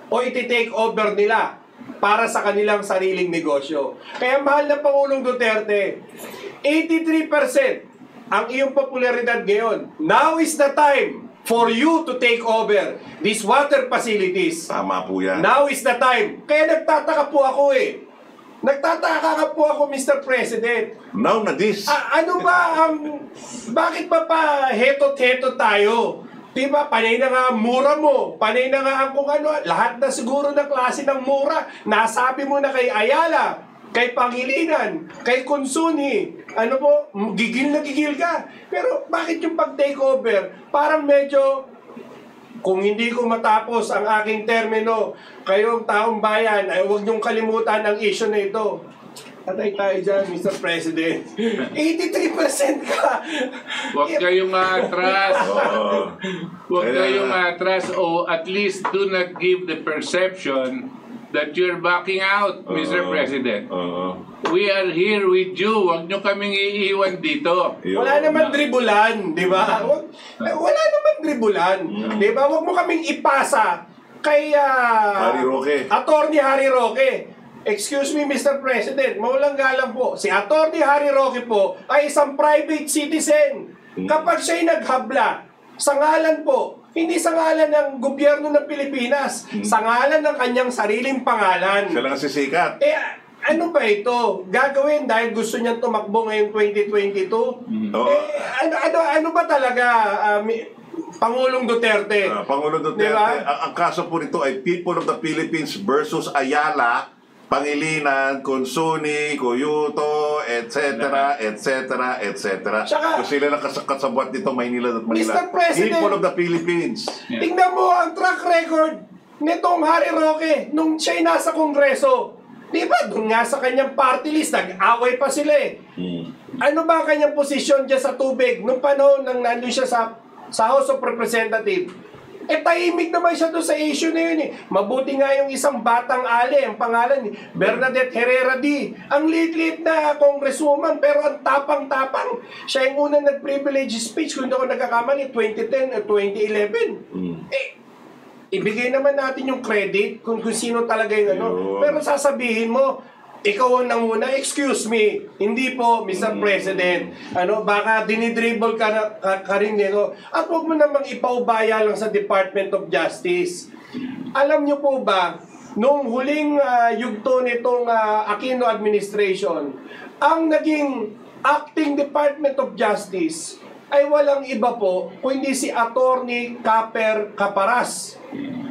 O iti-take over nila para sa kanilang sariling negosyo? Kaya mahal na Pangulong Duterte, 83% ang iyong popularidad ngayon. Now is the time for you to take over these water facilities. Tama po yan. Now is the time. Kaya nagtataka po ako Nagtataka po ako, Mr. President. Now na this. Ano ba bakit pa hetot-hetot tayo? Diba, panay na nga ang mura mo. Panay na nga ang kung ano. Lahat na siguro na klase ng mura. Nasabi mo na kay Ayala, kay Pangilinan, kay Consuni, gigil na gigil ka. Pero bakit yung pag-takeover, parang medyo, kung hindi ko matapos ang aking termino, kayong taong bayan, ay huwag niyong kalimutan ang issue na ito. Patay tayo dyan, Mr. President. 83% ka! Huwag kayong atras. Huwag kayong atras, o at least do not give the perception that you're backing out, Mr. President. We are here with you. Huwag nyo kaming iiwan dito. Wala naman dribulan, di ba? Wala naman dribulan. Di ba? Huwag mo kaming ipasa kay Harry Roque. Attorney Harry Roque. Excuse me, Mr. President, maulang galang po. Si Attorney Harry Roque po ay isang private citizen. Kapag siya'y naghabla, sa ngalan po, hindi sa ngalan ng gobyerno ng Pilipinas, sa ngalan ng kanyang sariling pangalan. Siya lang ang sisikat. Ano ba ito? Gagawin dahil gusto niyang tumakbo ngayong 2022? Ano ba talaga, Pangulong Duterte? Pangulong Duterte, diba? ang kaso po nito ay People of the Philippines versus Ayala, Pangilinan, Consuni, Cuyuto, etc., etc., etc. Saka, kung sila lang kasabwat dito, Maynila at Manila. Mr. President, People of the Philippines. Tingnan mo ang track record nitong Harry Roque nung siya'y nasa Kongreso. Di ba? Doon nga sa kanyang party list, nag-away pa sila eh. Ano ba ang kanyang posisyon dyan sa tubig nung panahon nang nandun siya sa House of Representatives? Tahimik naman siya doon sa issue na yun eh. Mabuti nga yung isang batang ali, ang pangalan ni Bernadette Herrera D. Ang liit-liit na congresswoman, pero ang tapang-tapang. Siya yung unang nag-privilege speech, kung hindi ako nagkakamali, 2010 o 2011. Ibigay naman natin yung credit kung sino talaga yung ano. Pero sasabihin mo, ikaw ang nanguna, excuse me, hindi po, Mr. President. Baka dinidribble ka rin nito. At huwag mo namang ipaubaya lang sa Department of Justice. Alam niyo po ba, nung huling yugto nitong Aquino administration, ang naging acting Department of Justice ay walang iba po kundi si Attorney Caper Caparas.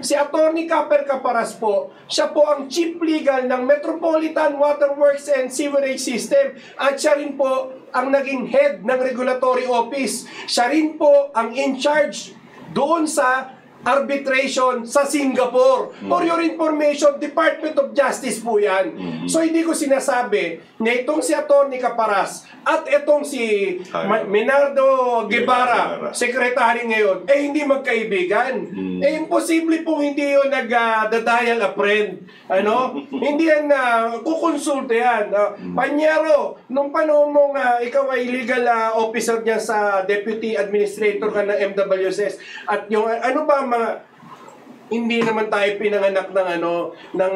Si Attorney Caper Caparas po, siya po ang Chief Legal ng Metropolitan Waterworks and Sewerage System at siya rin po ang naging head ng Regulatory Office. Siya rin po ang in charge doon sa arbitration sa Singapore. For your information, Department of Justice po yan. So hindi ko sinasabi na itong si Atty. Caparas at itong si Menardo Guevara, sekretary ngayon, hindi magkaibigan. Imposible pong hindi yun nag-dial a friend. Hindi yan kukonsulta yan. Panyero, nung panahon mong ikaw ay legal officer niya sa Deputy Administrator ka ng MWSS at yung ano ba hindi naman tayo pinanganak ng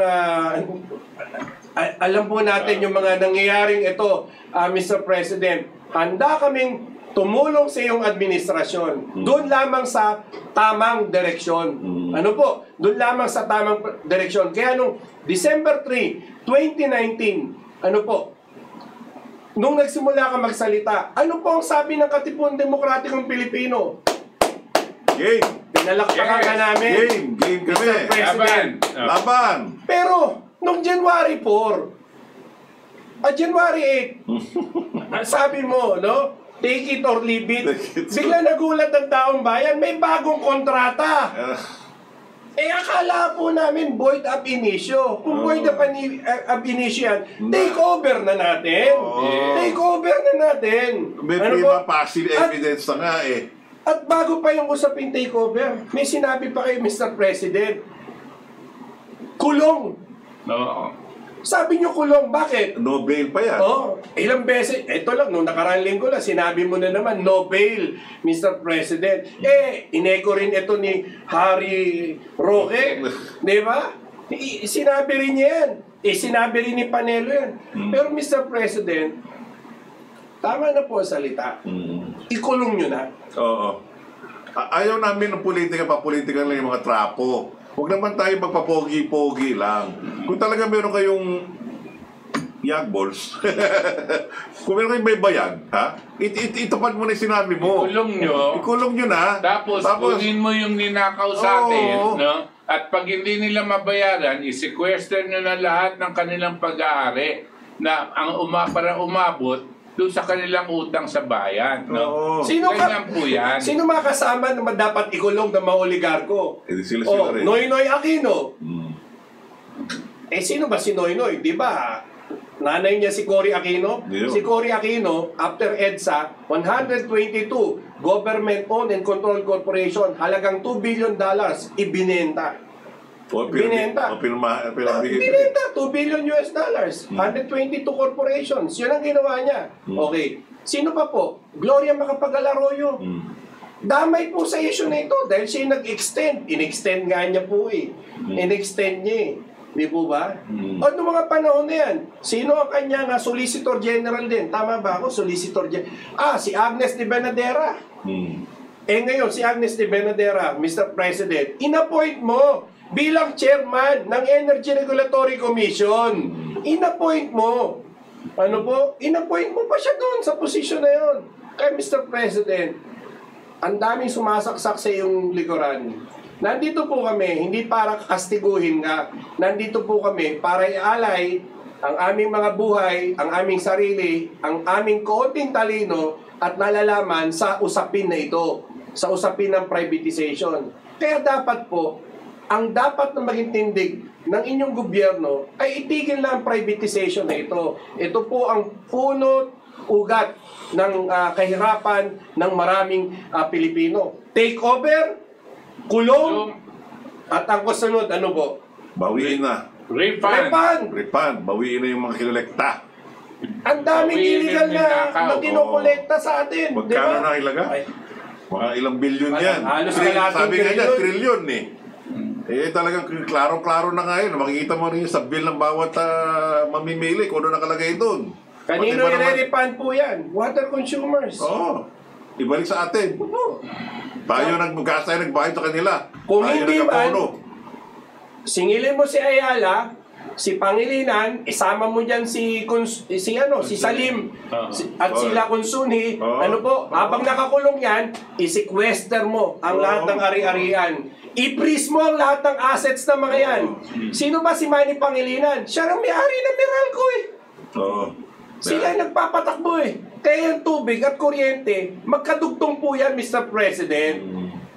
alam po natin yung mga nangyayaring ito, Mr. President. Handa kaming tumulong sa iyong administrasyon. Doon lamang sa tamang direksyon. Doon lamang sa tamang direksyon. Kaya nung December 3, 2019, nung nagsimula ka magsalita, ano po ang sabi ng Katipunan Demokratikong Pilipino? Game! Pinalakpakan ka namin. Game kami. Mr. President. Laban! Pero, nung January 4, January 8, sabi mo, take it or leave it. Bigla nagulat ng taong bayan, may bagong kontrata. Akala po namin void ab initio. Kung void ab initio yan, take over na natin. Take over na natin. May prima facie evidence na nga eh. At bago pa yung usapin takeover, may sinabi pa kayo, Mr. President, kulong. Sabi niyo kulong, bakit? No bail pa yan. Ilang beses, ito lang, nung nakarang linggo lang, sinabi mo na naman, no bail, Mr. President. Ineko rin ito ni Harry Roque, di ba? Sinabi rin niya yan. Sinabi rin ni Panelo yan. Pero Mr. President, tama na po ang salita. Ikulong nyo na. Ayaw namin ng politika, papolitika lang yung mga trapo. Huwag naman tayo magpapogi-pogi lang. Kung talaga meron kayong yagballs, kung meron kayong may bayag, itupad mo na yung sinabi mo. Ikulong nyo na. Tapos kunin mo yung ninakaw sa atin, At pag hindi nila mabayaran, i-sequester nyo na lahat ng kanilang pag-aari na para umabot doon sa kanilang utang sa bayan. Ganyan po yan. Sino mga kasama na dapat ikulong ng mga oligarko? Sila rin. Noynoy Aquino. Sino ba si Noynoy? Di ba? Nanay niya si Cory Aquino. Yeah. Si Cory Aquino, after EDSA, 122 government-owned and controlled corporation, halagang $2 billion, ibinenta. Binenta. Binenta, $2 billion. 122 corporations. Yun ang ginawa niya. Okay. Sino pa po? Gloria Macapagal-Arroyo. Damay po sa issue na ito dahil siya nag-extend. In-extend nga niya po In-extend niya Di po ba? O noong mga panahon na yan, sino ang kanyang Solicitor General din? Tama ba ako? Solicitor General. Si Agnes de Benadera. Ngayon, si Agnes de Benadera, Mr. President, inappoint mo bilang chairman ng Energy Regulatory Commission. Inappoint mo. Ano po? Inappoint mo pa siya doon sa posisyon na yon. Kaya Mr. President, ang daming sumasaksak sa iyong likuran. Nandito po kami, hindi para kastiguhin ka. Nandito po kami para ialay ang aming mga buhay, ang aming sarili, ang aming kaunting talino at nalalaman sa usapin na ito, sa usapin ng privatization. Kaya dapat po, ang dapat na maging tindig ng inyong gobyerno ay itigil na ang privatization na ito. Ito po ang punot, ugat ng kahirapan ng maraming Pilipino. Take over, kulong, at ang kasunod, ano po? Bawiin na. Refund. Bawiin na yung mga kinolekta. Ang daming illegal na kinokolekta sa atin. Magkano na ilagay? Mga ilang bilyon yan. Halos kalating Sabi nga niya, trilyon. trilyon talagang klaro-klaro na nga yun. Makikita mo rin sa bill ng bawat mamimili kung ano nakalagay doon. Kanino i-refund po yan? Water consumers. Oo. Ibalik sa atin. Tayo nagbayad sa kanila. Kung tayo hindi nagkapono. Singilin mo si Ayala, si Pangilinan, isama mo diyan si Salim at sila Consunhi. Ano po, habang nakakulong yan, i-sequester mo ang lahat ng ari-arian. I-freeze mo ang lahat ng assets ng mga yan. Sino ba si Manny Pangilinan? Siya ang may-ari ng Meralco eh. Sila ang nagpapatakbo eh. Kaya yung tubig at kuryente, magkadugtong po yan, Mr. President.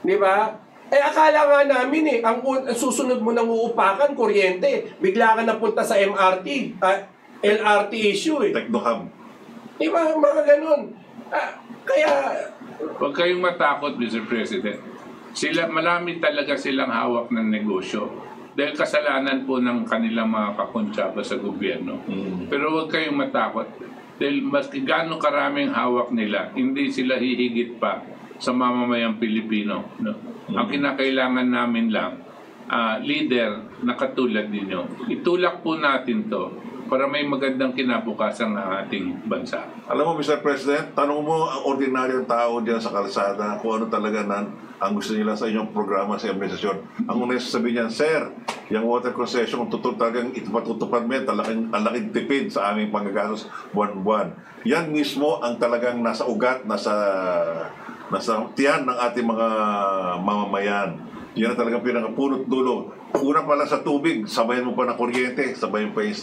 Di ba? Akala nga namin ang susunod mo nang uupakan, kuryente. Bigla ka napunta sa MRT, LRT issue eh. Technohub. Di ba? Mga ganun. Kaya... Huwag kayong matakot, Mr. President. Marami talaga silang hawak ng negosyo. Dahil kasalanan po ng kanilang mga kakontsaba sa gobyerno. Pero huwag kayong matakot. Dahil maski gaano karaming hawak nila, hindi sila hihigit pa sa mamamayang Pilipino. No? Ang kinakailangan namin lang, leader na katulad ninyo. Itulak po natin to para may magandang kinabukasan ng ating bansa. Alam mo, Mr. President, tanong mo ang ordinaryong tao dyan sa kalsada kung ano talaga ang gusto nila sa inyong programa sa administrasyon. Ang una yung sasabihin niyan, Sir, yung water concession, kung totoo talagang matutupad mo yan, ang laking tipid sa aming panggagastos buwan-buwan. Yan mismo ang talagang nasa ugat, nasa tiyan ng ating mga mamamayan. Yan ang talagang pinakapunot dulo. Una pa lang sa tubig, sabayan mo pa ng kuryente, sabayan pa yung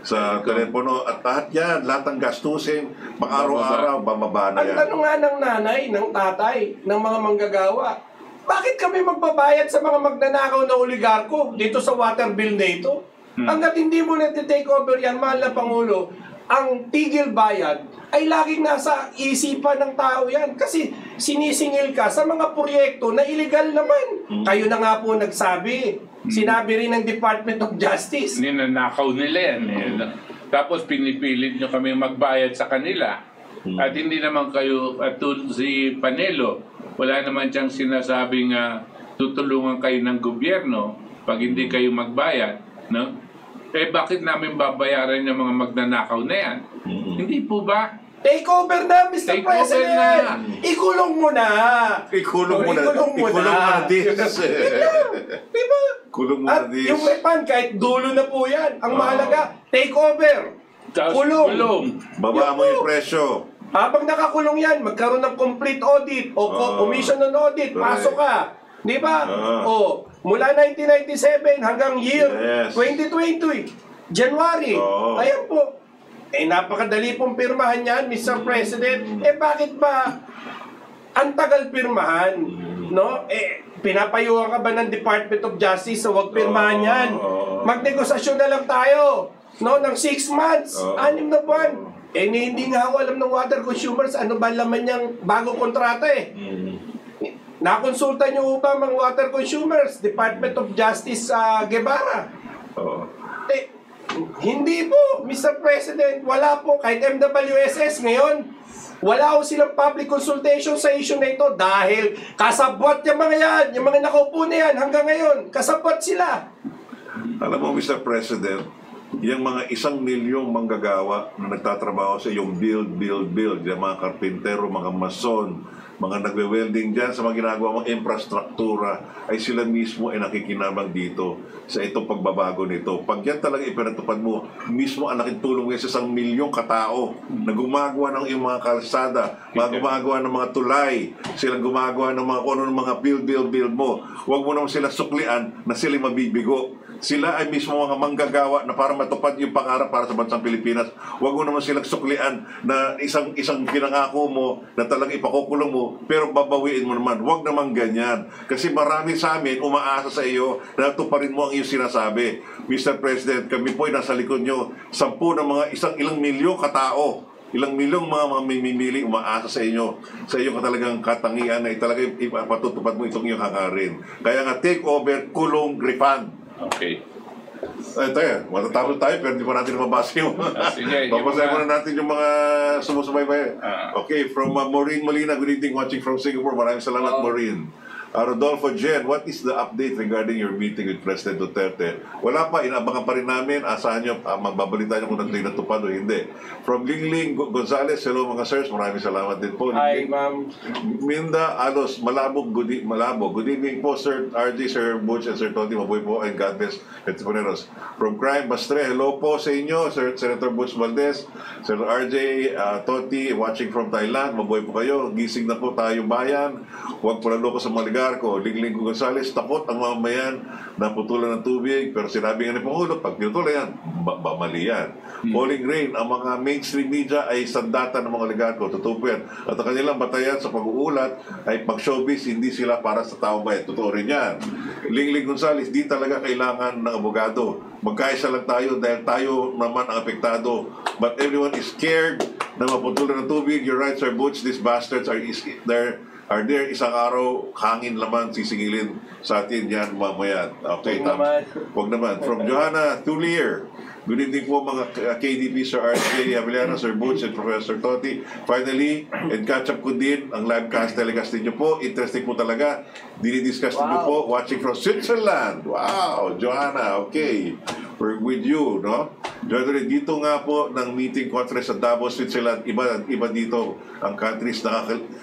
sa telepono, at lahat ng gastusin, pang-araw-araw, bababa na yan. Ang tanong nga ng nanay, ng tatay, ng mga manggagawa, bakit kami magbabayad sa mga magnanakaw na oligarko dito sa water bill na ito? Hanggat hindi mo na-take over yan, mahal na Pangulo, ang tigil bayad ay laging nasa isipan ng tao yan. Kasi sinisingil ka sa mga proyekto na illegal naman. Kayo na nga po nagsabi. Sinabi rin ng Department of Justice. Ninanakaw nila yan. Tapos pinipilit nyo kami magbayad sa kanila. At hindi naman kayo, at si Panelo, wala naman siyang sinasabing tutulungan kayo ng gobyerno pag hindi kayo magbayad. No? Bakit namin babayaran yung mga magnanakaw na yan? Hindi po ba? Take over na, Mr. President! Ikulong mo na! Ikulong mo na this. Diba? Kulong mo na At this. yung weapon, kahit dulo na po yan. Ang mahalaga, take over! Kulong! Baba mo yung presyo. Habang nakakulong yan, magkaroon ng complete audit o commission on audit, pasok ka. Di ba? Mula 1997 hanggang year 2020, January. Ayan po. Napakadali pong pirmahan yan, Mr. President. Bakit ba ang tagal pirmahan? No? Pinapayuhan ka ba ng Department of Justice sa wag pirmahan yan? Magnegosasyon na lang tayo. No? Ng 6 months, 6 na buwan. Hindi nga ako alam ng water consumers ano ba laman niyang bagong kontrata Nakonsulta niyo ba mga water consumers, Department of Justice Guevara? Hindi po, Mr. President, wala po. Kahit MWSS ngayon, wala ko silang public consultation sa issue na ito dahil kasabwat yung mga yan, yung mga nakaupo na yan hanggang ngayon, kasabwat sila. Alam mo, Mr. President, yung mga 1 milyong manggagawa na nagtatrabaho sa iyong build, yung mga karpintero, mga mason, mga nagwe-welding dyan sa mga ginagawa mong infrastruktura, ay sila mismo ay nakikinabang dito sa itong pagbabago nito. Pag yan talaga ipinatupad mo, mismo ang laking tulong yan sa 1 milyong katao na gumagawa ng iyong mga kalsada, gumagawa ng mga tulay, sila gumagawa ng mga kuno ng mga build mo. Huwag mo naman sila suklian na sila mabibigo. Sila ay mismo mga manggagawa na para matupad yung pangarap para sa bansang Pilipinas. Huwag mo naman silang suklian na isang pinangako mo na talagang ipakukulong mo, pero babawiin mo naman. Huwag naman ganyan. Kasi marami sa amin umaasa sa iyo na tuparin mo ang iyong sinasabi. Mr. President, kami po ay nasa likod nyo. 10 ng mga ilang milyong katao, ilang milyong mga mamimili umaasa sa inyo, sa iyong talagang katangian na talaga ipatutupad mo itong iyong hangarin. Kaya nga, take over, kulong, refund. Okay. Tayo, matatapos tayo pero hindi pa natin mabasa yung sige, babasahin muna natin yung mga sumusubaybay. Okay, from Maureen Molina, good evening, watching from Singapore. Maraming salamat, Maureen. Rodolfo Jen, what is the update regarding your meeting with President Duterte? Wala pa, inaabangan pa rin namin. Asahan nyo, magbabalita nyo kung natupad o hindi. From Lingling Gonzales, hello mga sirs, maraming salamat din po. Hi, ma'am. Minda Alos, Malabo, good evening po, Sir RJ, Sir Butch, and Sir Tony, mabuhay po, and God bless, Etiponeros. From Crime Bastre, hello po sa inyo, Sir Senator Butch Valdez, Sir RJ, Toti, watching from Thailand, mabuhay po kayo, gising na po tayo bayan, huwag po lalo ko sa mga ko. Lingling Gonzales, takot ang mamamayan na putulan ng tubig, pero sinabi nga ni Pangulo, pag pinutulan yan, mali yan. Falling rain, ang mga mainstream media ay sandata ng mga oligarko, totoo po yan. At ang kanilang batayan sa pag-uulat ay pag-showbiz, hindi sila para sa taong bayan. Totoo rin yan. Lingling Gonzales, di talaga kailangan ng abogado. Magkaisa lang tayo dahil tayo naman ang apektado. But everyone is scared na maputulan ng tubig. Your rights are butch. These bastards are there isang araw, hangin laman, sisingilin sa atin yan mamaya. Okay, huwag naman. From Johanna Tulier, good evening po mga KDP, Sir RJ Avellana, Sir Butch, and Professor Toti. Finally, and catch up ko din ang live telecast ninyo po. Interesting po talaga. Dinidiscuss ninyo po. Watching from Switzerland. Wow, Johanna, okay. We're with you, no? Johanna, dito nga po ng meeting conference sa Davos, Switzerland, iba dito ang countries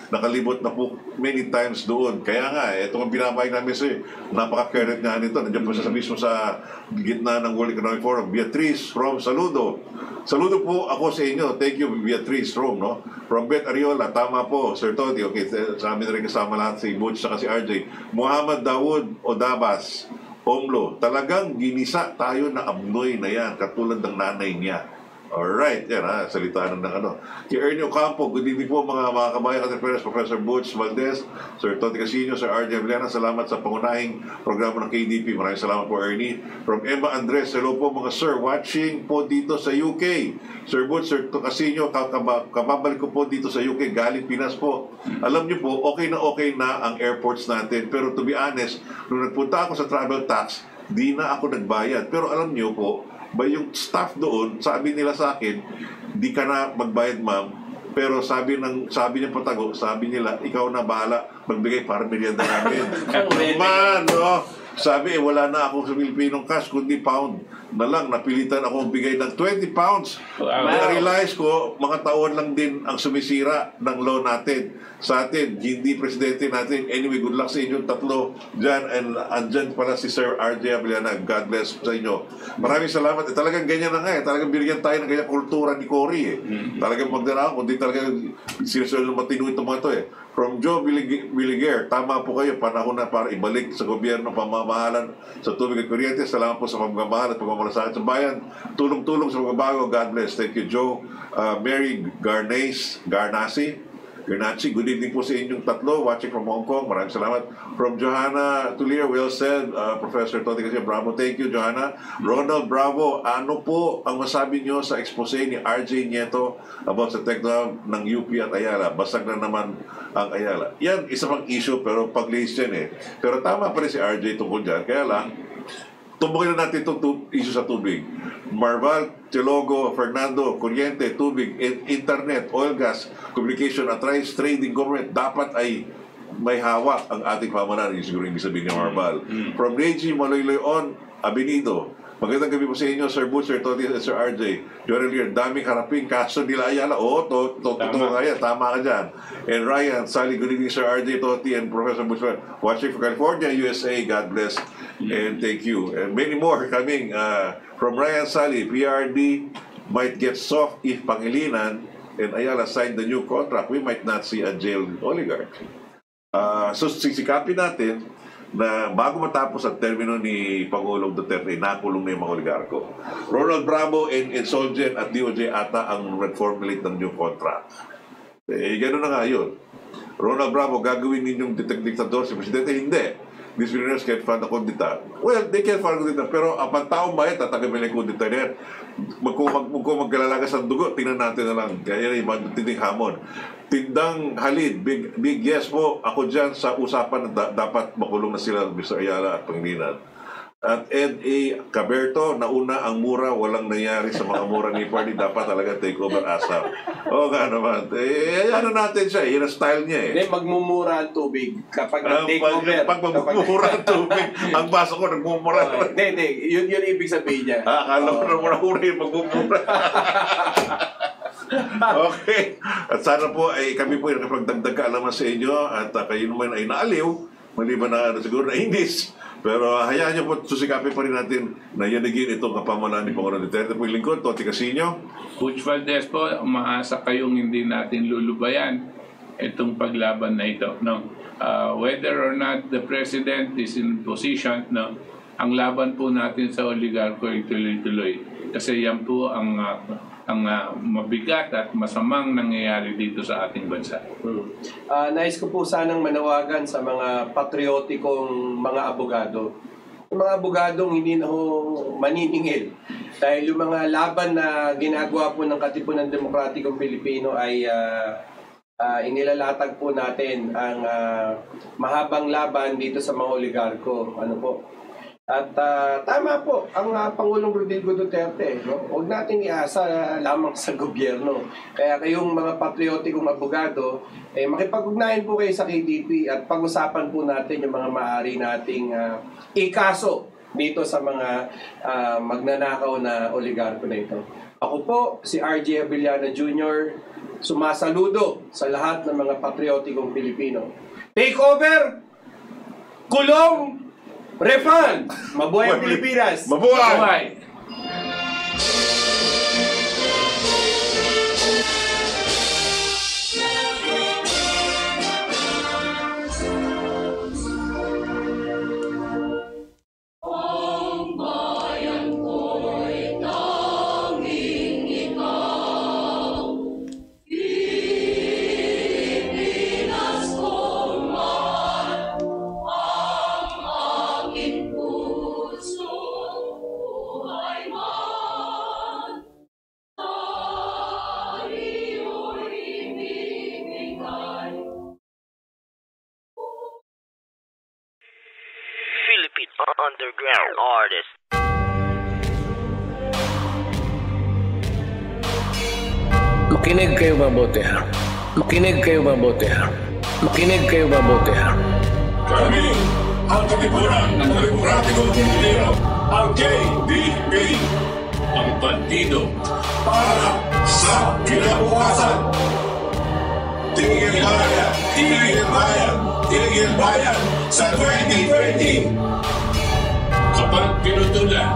nakalibot na po many times doon. Kaya nga, ito ang binabay namin sa'yo. Napaka-current nga nito. Nandiyan po sa mismo sa gitna ng World Economic Forum. Beatrice from Saludo. Saludo po ako sa inyo. Thank you, Beatrice from, no? From Beth Ariola, tama po, Sir Toti. Okay, sa amin rin kasama lahat si Butch at si RJ. Muhammad Dawood Odabas, Omlo, talagang ginisa tayo na abnoy na yan, katulad ng nanay niya. Alright, yan ha, salita ng ano. Kay Ernie Ocampo, good evening po mga kabayan entrepreneurs, Professor Butch Valdez, Sir Toti Casino, Sir RJ Avellana, salamat sa pangunahing programa ng KDP. Maraming salamat po, Ernie. From Emma Andres, hello po mga sir, watching po dito sa UK. Sir Butch, Sir Casino, kababalik ko po dito sa UK, galing Pinas po. Alam niyo po, okay na ang airports natin, pero to be honest, nung nagpunta ako sa travel tax, di na ako nagbayad. Pero alam niyo po, yung staff doon, sabi nila sa akin, di ka na magbayad ma'am, pero sabi ng patago, sabi nila, ikaw na bahala magbigay para merienda namin. Man, no? Sabi, wala na ako sa Pilipinong cash, kundi pound na lang. Napilitan ako bigay ng 20 pounds. Wow. Na-realize ko, mga taon lang din ang sumisira ng law natin. Sa atin, hindi presidente natin. Anyway, good luck sa inyong tatlo dyan. And andyan pala si Sir RJ Avellana. God bless sa inyo. Maraming salamat. Talagang ganyan na nga eh. Talagang binigyan tayo ng ganyang kultura ni Cory eh. Talagang magdala ako. Kundi talagang sinasunod ng matino itong mga to eh. From Joe Villiger, tama po kayo, panahon na para ibalik sa gobyerno pamamahalan sa tubig at kuryente. Salamat po sa pagmamahal at pagmamalasakit sa bayan. Tulong-tulong sa pagbabago. God bless. Thank you, Joe. Mary Garnasi, good evening po sa inyong tatlo, watching from Hong Kong. Maraming salamat. From Johanna Tulier, well said, Professor Toti Casino. Bravo, thank you, Johanna. Ronald Bravo, ano po ang masabi nyo sa expose ni RJ Nieto about sa technology ng UP at Ayala? Basag na naman ang Ayala. Yan, isa pang issue, pero pag-list yan eh. Pero tama pa rin si RJ tungkol dyan. Kaya lang, tumbukin na natin itong issue sa tubig. Marval, Telogo, Fernando, kuryente, tubig, internet, oil, gas, communication, at rights, trading, government, dapat ay may hawak ang ating pamahalaan. Siguro yung sabihin ni Marval. From Reggie Maloyloy on Abinido, Magandang gabi po sa inyo, Sir Butch, Sir Toti, Sir RJ. Joel, daming haraping kaso nila Ayala. Oo, totoo nga yan. Tama ka dyan. And Ryan, Sally, good evening, Sir RJ, Toti, and Professor Butch. Watching from California, USA. God bless. And thank you. And many more coming from Ryan, Sally. PRD might get soft if Pangilinan and Ayala sign the new contract. We might not see a jailed oligarch. So sisikapin natin na bago matapos ang termino ni Pangulong Duterte, nakulong na yung mga oligarko. Ronald Bravo and Insolgen at DOJ ata ang reformulate ng new contract. Gano'n na nga yun. Ronald Bravo, gagawin ninyong diktador si Presidente? Hindi. These millionaires can't fund a kundita. Well, they can't fund a kundita. Pero ang pantaong bayan, tatagamin ang kundita na yan. Kung magkalalagas ang dugo, tingnan natin na lang. Kaya yung matinding hamon. Tindang halid, big yes po ako dyan sa usapan na dapat makulong na sila Mr. Ayala at Pangilinan. At Ed A. Caberto, nauna ang mura, walang nangyari sa mga mura ni Party, dapat talaga take over ASAP. Oo nga naman. Ano natin siya, yun ang style niya eh. Hindi, magmumura ang tubig kapag take over. Pag magmumura ang tubig, ang baso ko nagmumura. Hindi, yun ibig sabihin niya. Akala ko na mura-mura yung magmumura. Okay. At sana po ay kami po ay nakapagdagdag kaalaman sa inyo at kayo naman ay naaliw, maliban na siguro na inis. Pero hayaan niyo po, susikapin pa rin natin na yanigin itong kapamalaan ni Pangulong Duterte. Po yung lingkod, Toti Casino. Butch Valdez po, umaasa kayong hindi natin lulubayan itong paglaban na ito. No? Whether or not the President is in position, no? Ang laban po natin sa oligarko ay tuloy-tuloy. Kasi yan po ang mabigat at masamang nangyayari dito sa ating bansa. Nais ko po sanang manawagan sa mga patriotikong mga abogado. Yung mga abogadong hindi na maniningil. Dahil yung mga laban na ginagawa po ng Katipunan Demokratikong Pilipino ay inilalatag po natin ang mahabang laban dito sa mga oligarko. Ano po? At tama po ang Pangulong Rodrigo Duterte, no? Huwag natin iasa lamang sa gobyerno. Kaya kayong mga patriotikong abogado, makipag-ugnayan po kayo sa KDP at pag-usapan po natin yung mga maaari nating ikaso dito sa mga magnanakaw na oligarko na ito. Ako po, si RJ Abellana Jr., sumasaludo sa lahat ng mga patriotikong Pilipino. Take over! Kulong! Refund! Mabuhay ang Pilipinas! Mabuhay! Underground artist. Makinig kayo mabuti ha. Makinig kayo mabuti ha. Makinig kayo mabuti ha. Kami ang Katipunan ng Demokratikong Pilipino, ang KDP, ang partido para sa kinabukasan. Tigil bayan, tigil bayan, tigil bayan sa 2020. Kapag pinutulan,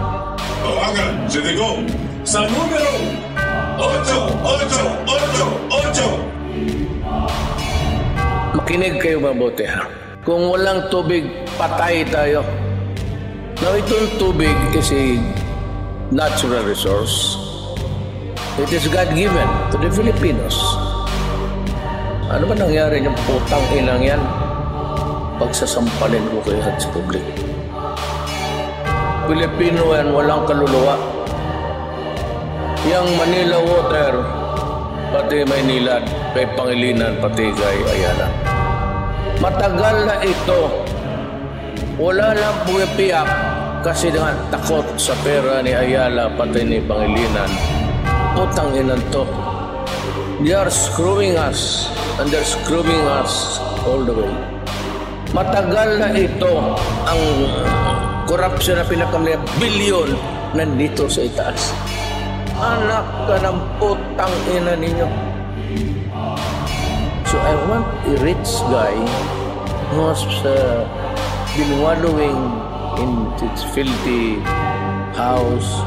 tawagan si Digong sa numero 8888. Makinig kayo mabuti ha. Kung walang tubig, patay tayo. Now, itong tubig is a natural resource. It is God-given to the Filipinos. Ano ba nangyari yung putang inang yan? Pagsasampalin ko kayo sa publiko. Pilipino yan, walang kaluluwa. Yang Manila Water, pati Maynilad, kay Pangilinan, pati kay Ayala. Matagal na ito, wala lang pumipiyak kasi nga takot sa pera ni Ayala, pati ni Pangilinan. Putang inan to. They are screwing us, and they're screwing us all the way. Matagal na ito ang corruption na pinakamaya bilyon nandito sa itaas. Anak ka ng putang ina ninyo. So I want a rich guy who has been wallowing in its filthy house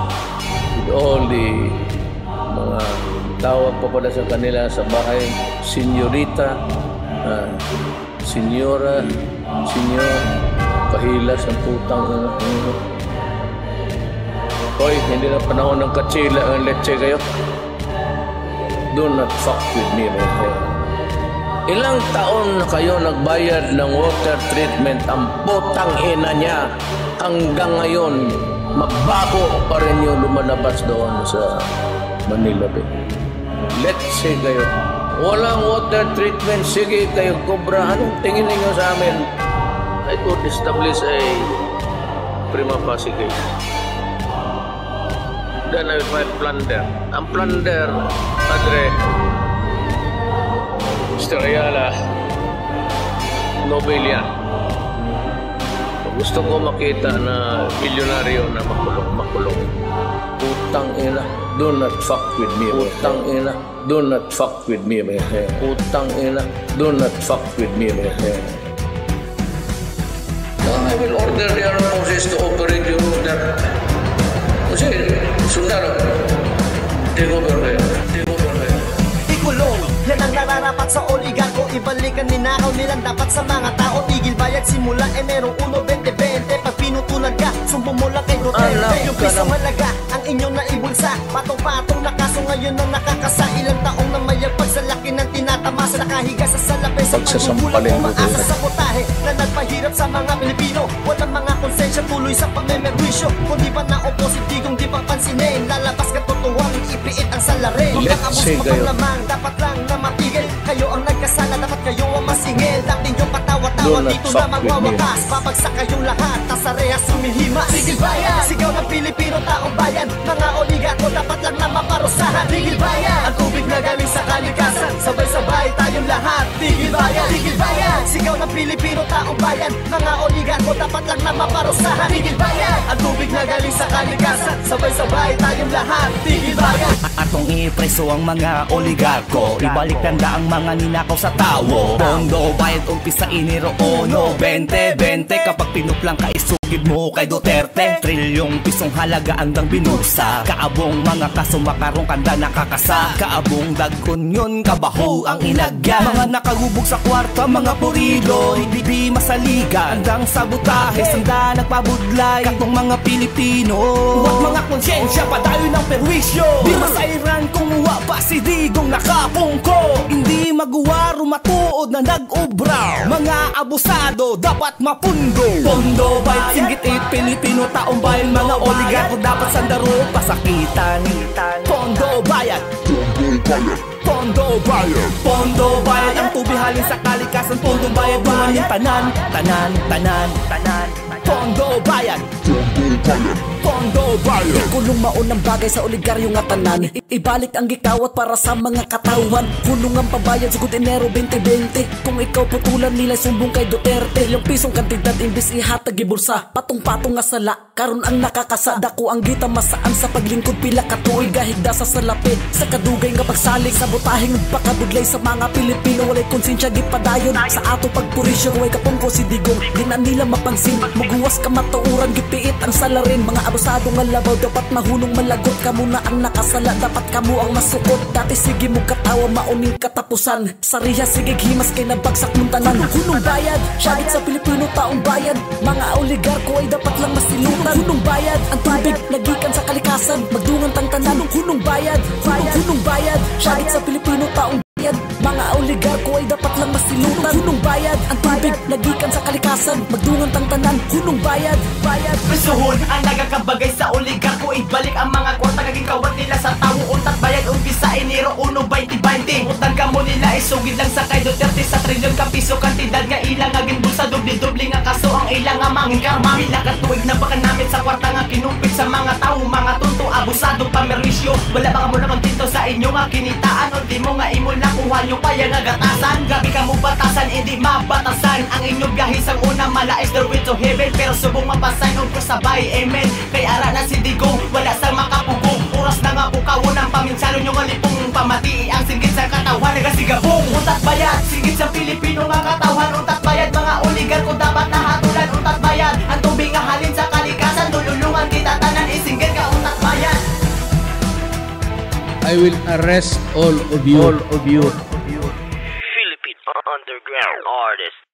with all the mga tawag pa pala sa kanila sa bahay, senyorita, senyora, senyor, kahilas ng putang ina. Hoy, hindi na panahon ng katsila ang leche kayo. Do not fuck with me, my friend. Ilang taon na kayo nagbayad ng water treatment ang putang ina niya. Hanggang ngayon, mabaho pa rin yung lumalabas doon sa Manila Bay. Leche kayo. Walang water treatment. Sige kayo, Cobra. Anong tingin ninyo sa amin? I could establish a prima facie case. Then I will file plunder. Ang plunder, Padre, Mr. Ayala, Nobel yan. Gusto ko makita na milyonaryo na makulong. Utang ina, do not fuck with me. Utang ina, do not fuck with me. Utang ina, do not fuck with me. I will order the armed forces to operate your order. Kasi, sundalo, take over kayo. Ikulong, yan ang nararapat sa oligarko. Ibalikan ninakaw nilang dapat sa mga tao. Tigil bayad simula Enero 1, 2020. Pag pinutulan ka, sumbong mo lang kay Duterte. Yung pisong halaga, ang inyong naibulsa. Patong-patong na kaso ngayon ang nakakasa. Ilang taong na mayabag sa laki ng tinatamasa. Nakahiga sa salapi sa pagbubulang umaasa sa potahe na nagpahirap sa mga Pilipino. Walang mga konsensya tuloy sa pagmemerwisyo. Kung di pa na-opositigong di pa pansinin, lalabas ka totoong ipiit ang salarin. Kung abos mo kang lamang, dapat lang na matigil. Kayo ang nagkasala, dapat kayo ang masingil. Dating yung patawa-tawa dito na magwawakas. Babagsak kayong lahat, tasarehas sumihima. Tigil bayan, sigaw ng Pilipino taong bayan. Mga oligarko dapat lang na maparusahan. Tigil bayan, ang tubig na galing sa kalikasan. Sabay-sabay tayong lahat. Tigil bayan, tigil bayan, sigaw ng Pilipino taong bayan. Mga oligarko dapat lang na maparusahan. Tigil bayan, ang tubig na galing sa kalikasan. Sabay-sabay tayong lahat. Tigil bayan. Atong ipreso ang mga oligarko. Ibalik tanda ang mga ninakaw sa tawo. Pondo bayad umpisa Enero 1, 2020. Kapag pinuplang ka isugid mo kay Duterte. Trilyong pisong halaga andang binusa. Kaabong mga kaso makarong kanda nakakasa. Kaabong dagkon yun kabaho ang ilagyan. Mga nakagubog sa kwarta, mga purido. Hindi masaligan, andang sabotahe. Sanda nagpabudlay katong mga Pilipino. Huwag mga konsyensya padayo ng perwisyo. Di masairan kung wapa si Digong nakapungko. Hindi maguwaro matuod na nag-ubra. Mga abusado dapat mapundo. Pondo bayad singgit Pilipino taong bayan. Mga oligarko dapat sandaro pasakitan. Pondo bayad, pondo bayad, pondo bayad. Ang tubihalin sa kalikasan. Pondo bayad bungan yung tanan. Pondo bayad, pondo bayad. Ikulong maunang bagay sa oligaryo nga tanan. Ibalik ang gikawat para sa mga katawan. Kulong ang pabayad sugod Enero 2020. Kung ikaw putulan nila sumbong kay Duterte. Yung pisong kantidad imbis ihatag gibulsa. Patong-patong nga sala karon ang nakakasada ko ang gita masaan sa paglingkod pila katuig gahigda sa salapi. Sa kadugay nga pagsalig sa butahing nagpakabudlay sa mga Pilipino. Walay konsensya gipadayon sa ato pagpurisyo. Huwag kapungko si Digong di na nila mapansin. Muguwas ka matauran gipiit ang salarin. Mga abusado nga labaw dapat mahunong malagot. Kamu na ang nakasala dapat kamu ang masukot. Dati sige mo katawa mauning katapusan. Sariya sige himas kay nabagsak mong tanan. Hunong bayad, syagit sa Pilipino taong bayan. Mga oligarko ay dapat lang masilutan. Hunong bayad, ang tubig nagikan sa kalikasan. Magdungan tang tanan. Hunong bayad, hunong bayad, syagit sa Pilipino taong bayan. Mga oligarko ay dapat lang masilutan. Hunong bayad, ang tubig nagikan sa kalikasan. Magdungan tang tanan. Hunong bayad. Prisuhon ang nagakabagay sa oligarko. Ibalik ang mga kwarta kaging kawat nila sa tawo. Untat bayad umpisa Enero 1, 2020. Utang ka mo nila isugid lang sa kay Duterte. Sa trilyon ka piso kantidad nga ilang aging bulsa. Dubli-dubli nga kaso ang ilang nga mangin karma. Mila katuig na baka namin sa kwarta nga kinumpit sa mga tao. Mga tunto abusado pamerwisyo. Wala baka mo naman tinto sa inyo nga kinitaan. O di mo nga imo nakuha nyo pa yung agatasan. Gabi ka mo batasan, hindi mabatasan. Ang inyong gahis ang una malais the way to heaven. Pero subong mapasan o sabay, amen. Kay ara na si Digong ang Pilipino nga katawan. Untat bayad mga oligarko dapat nahatulan. Untat bayad ang tubig nga halin sa kalikasan. Lululungan kita tanan isinggit ka untat bayad. I will arrest all of you. Philippine underground artist.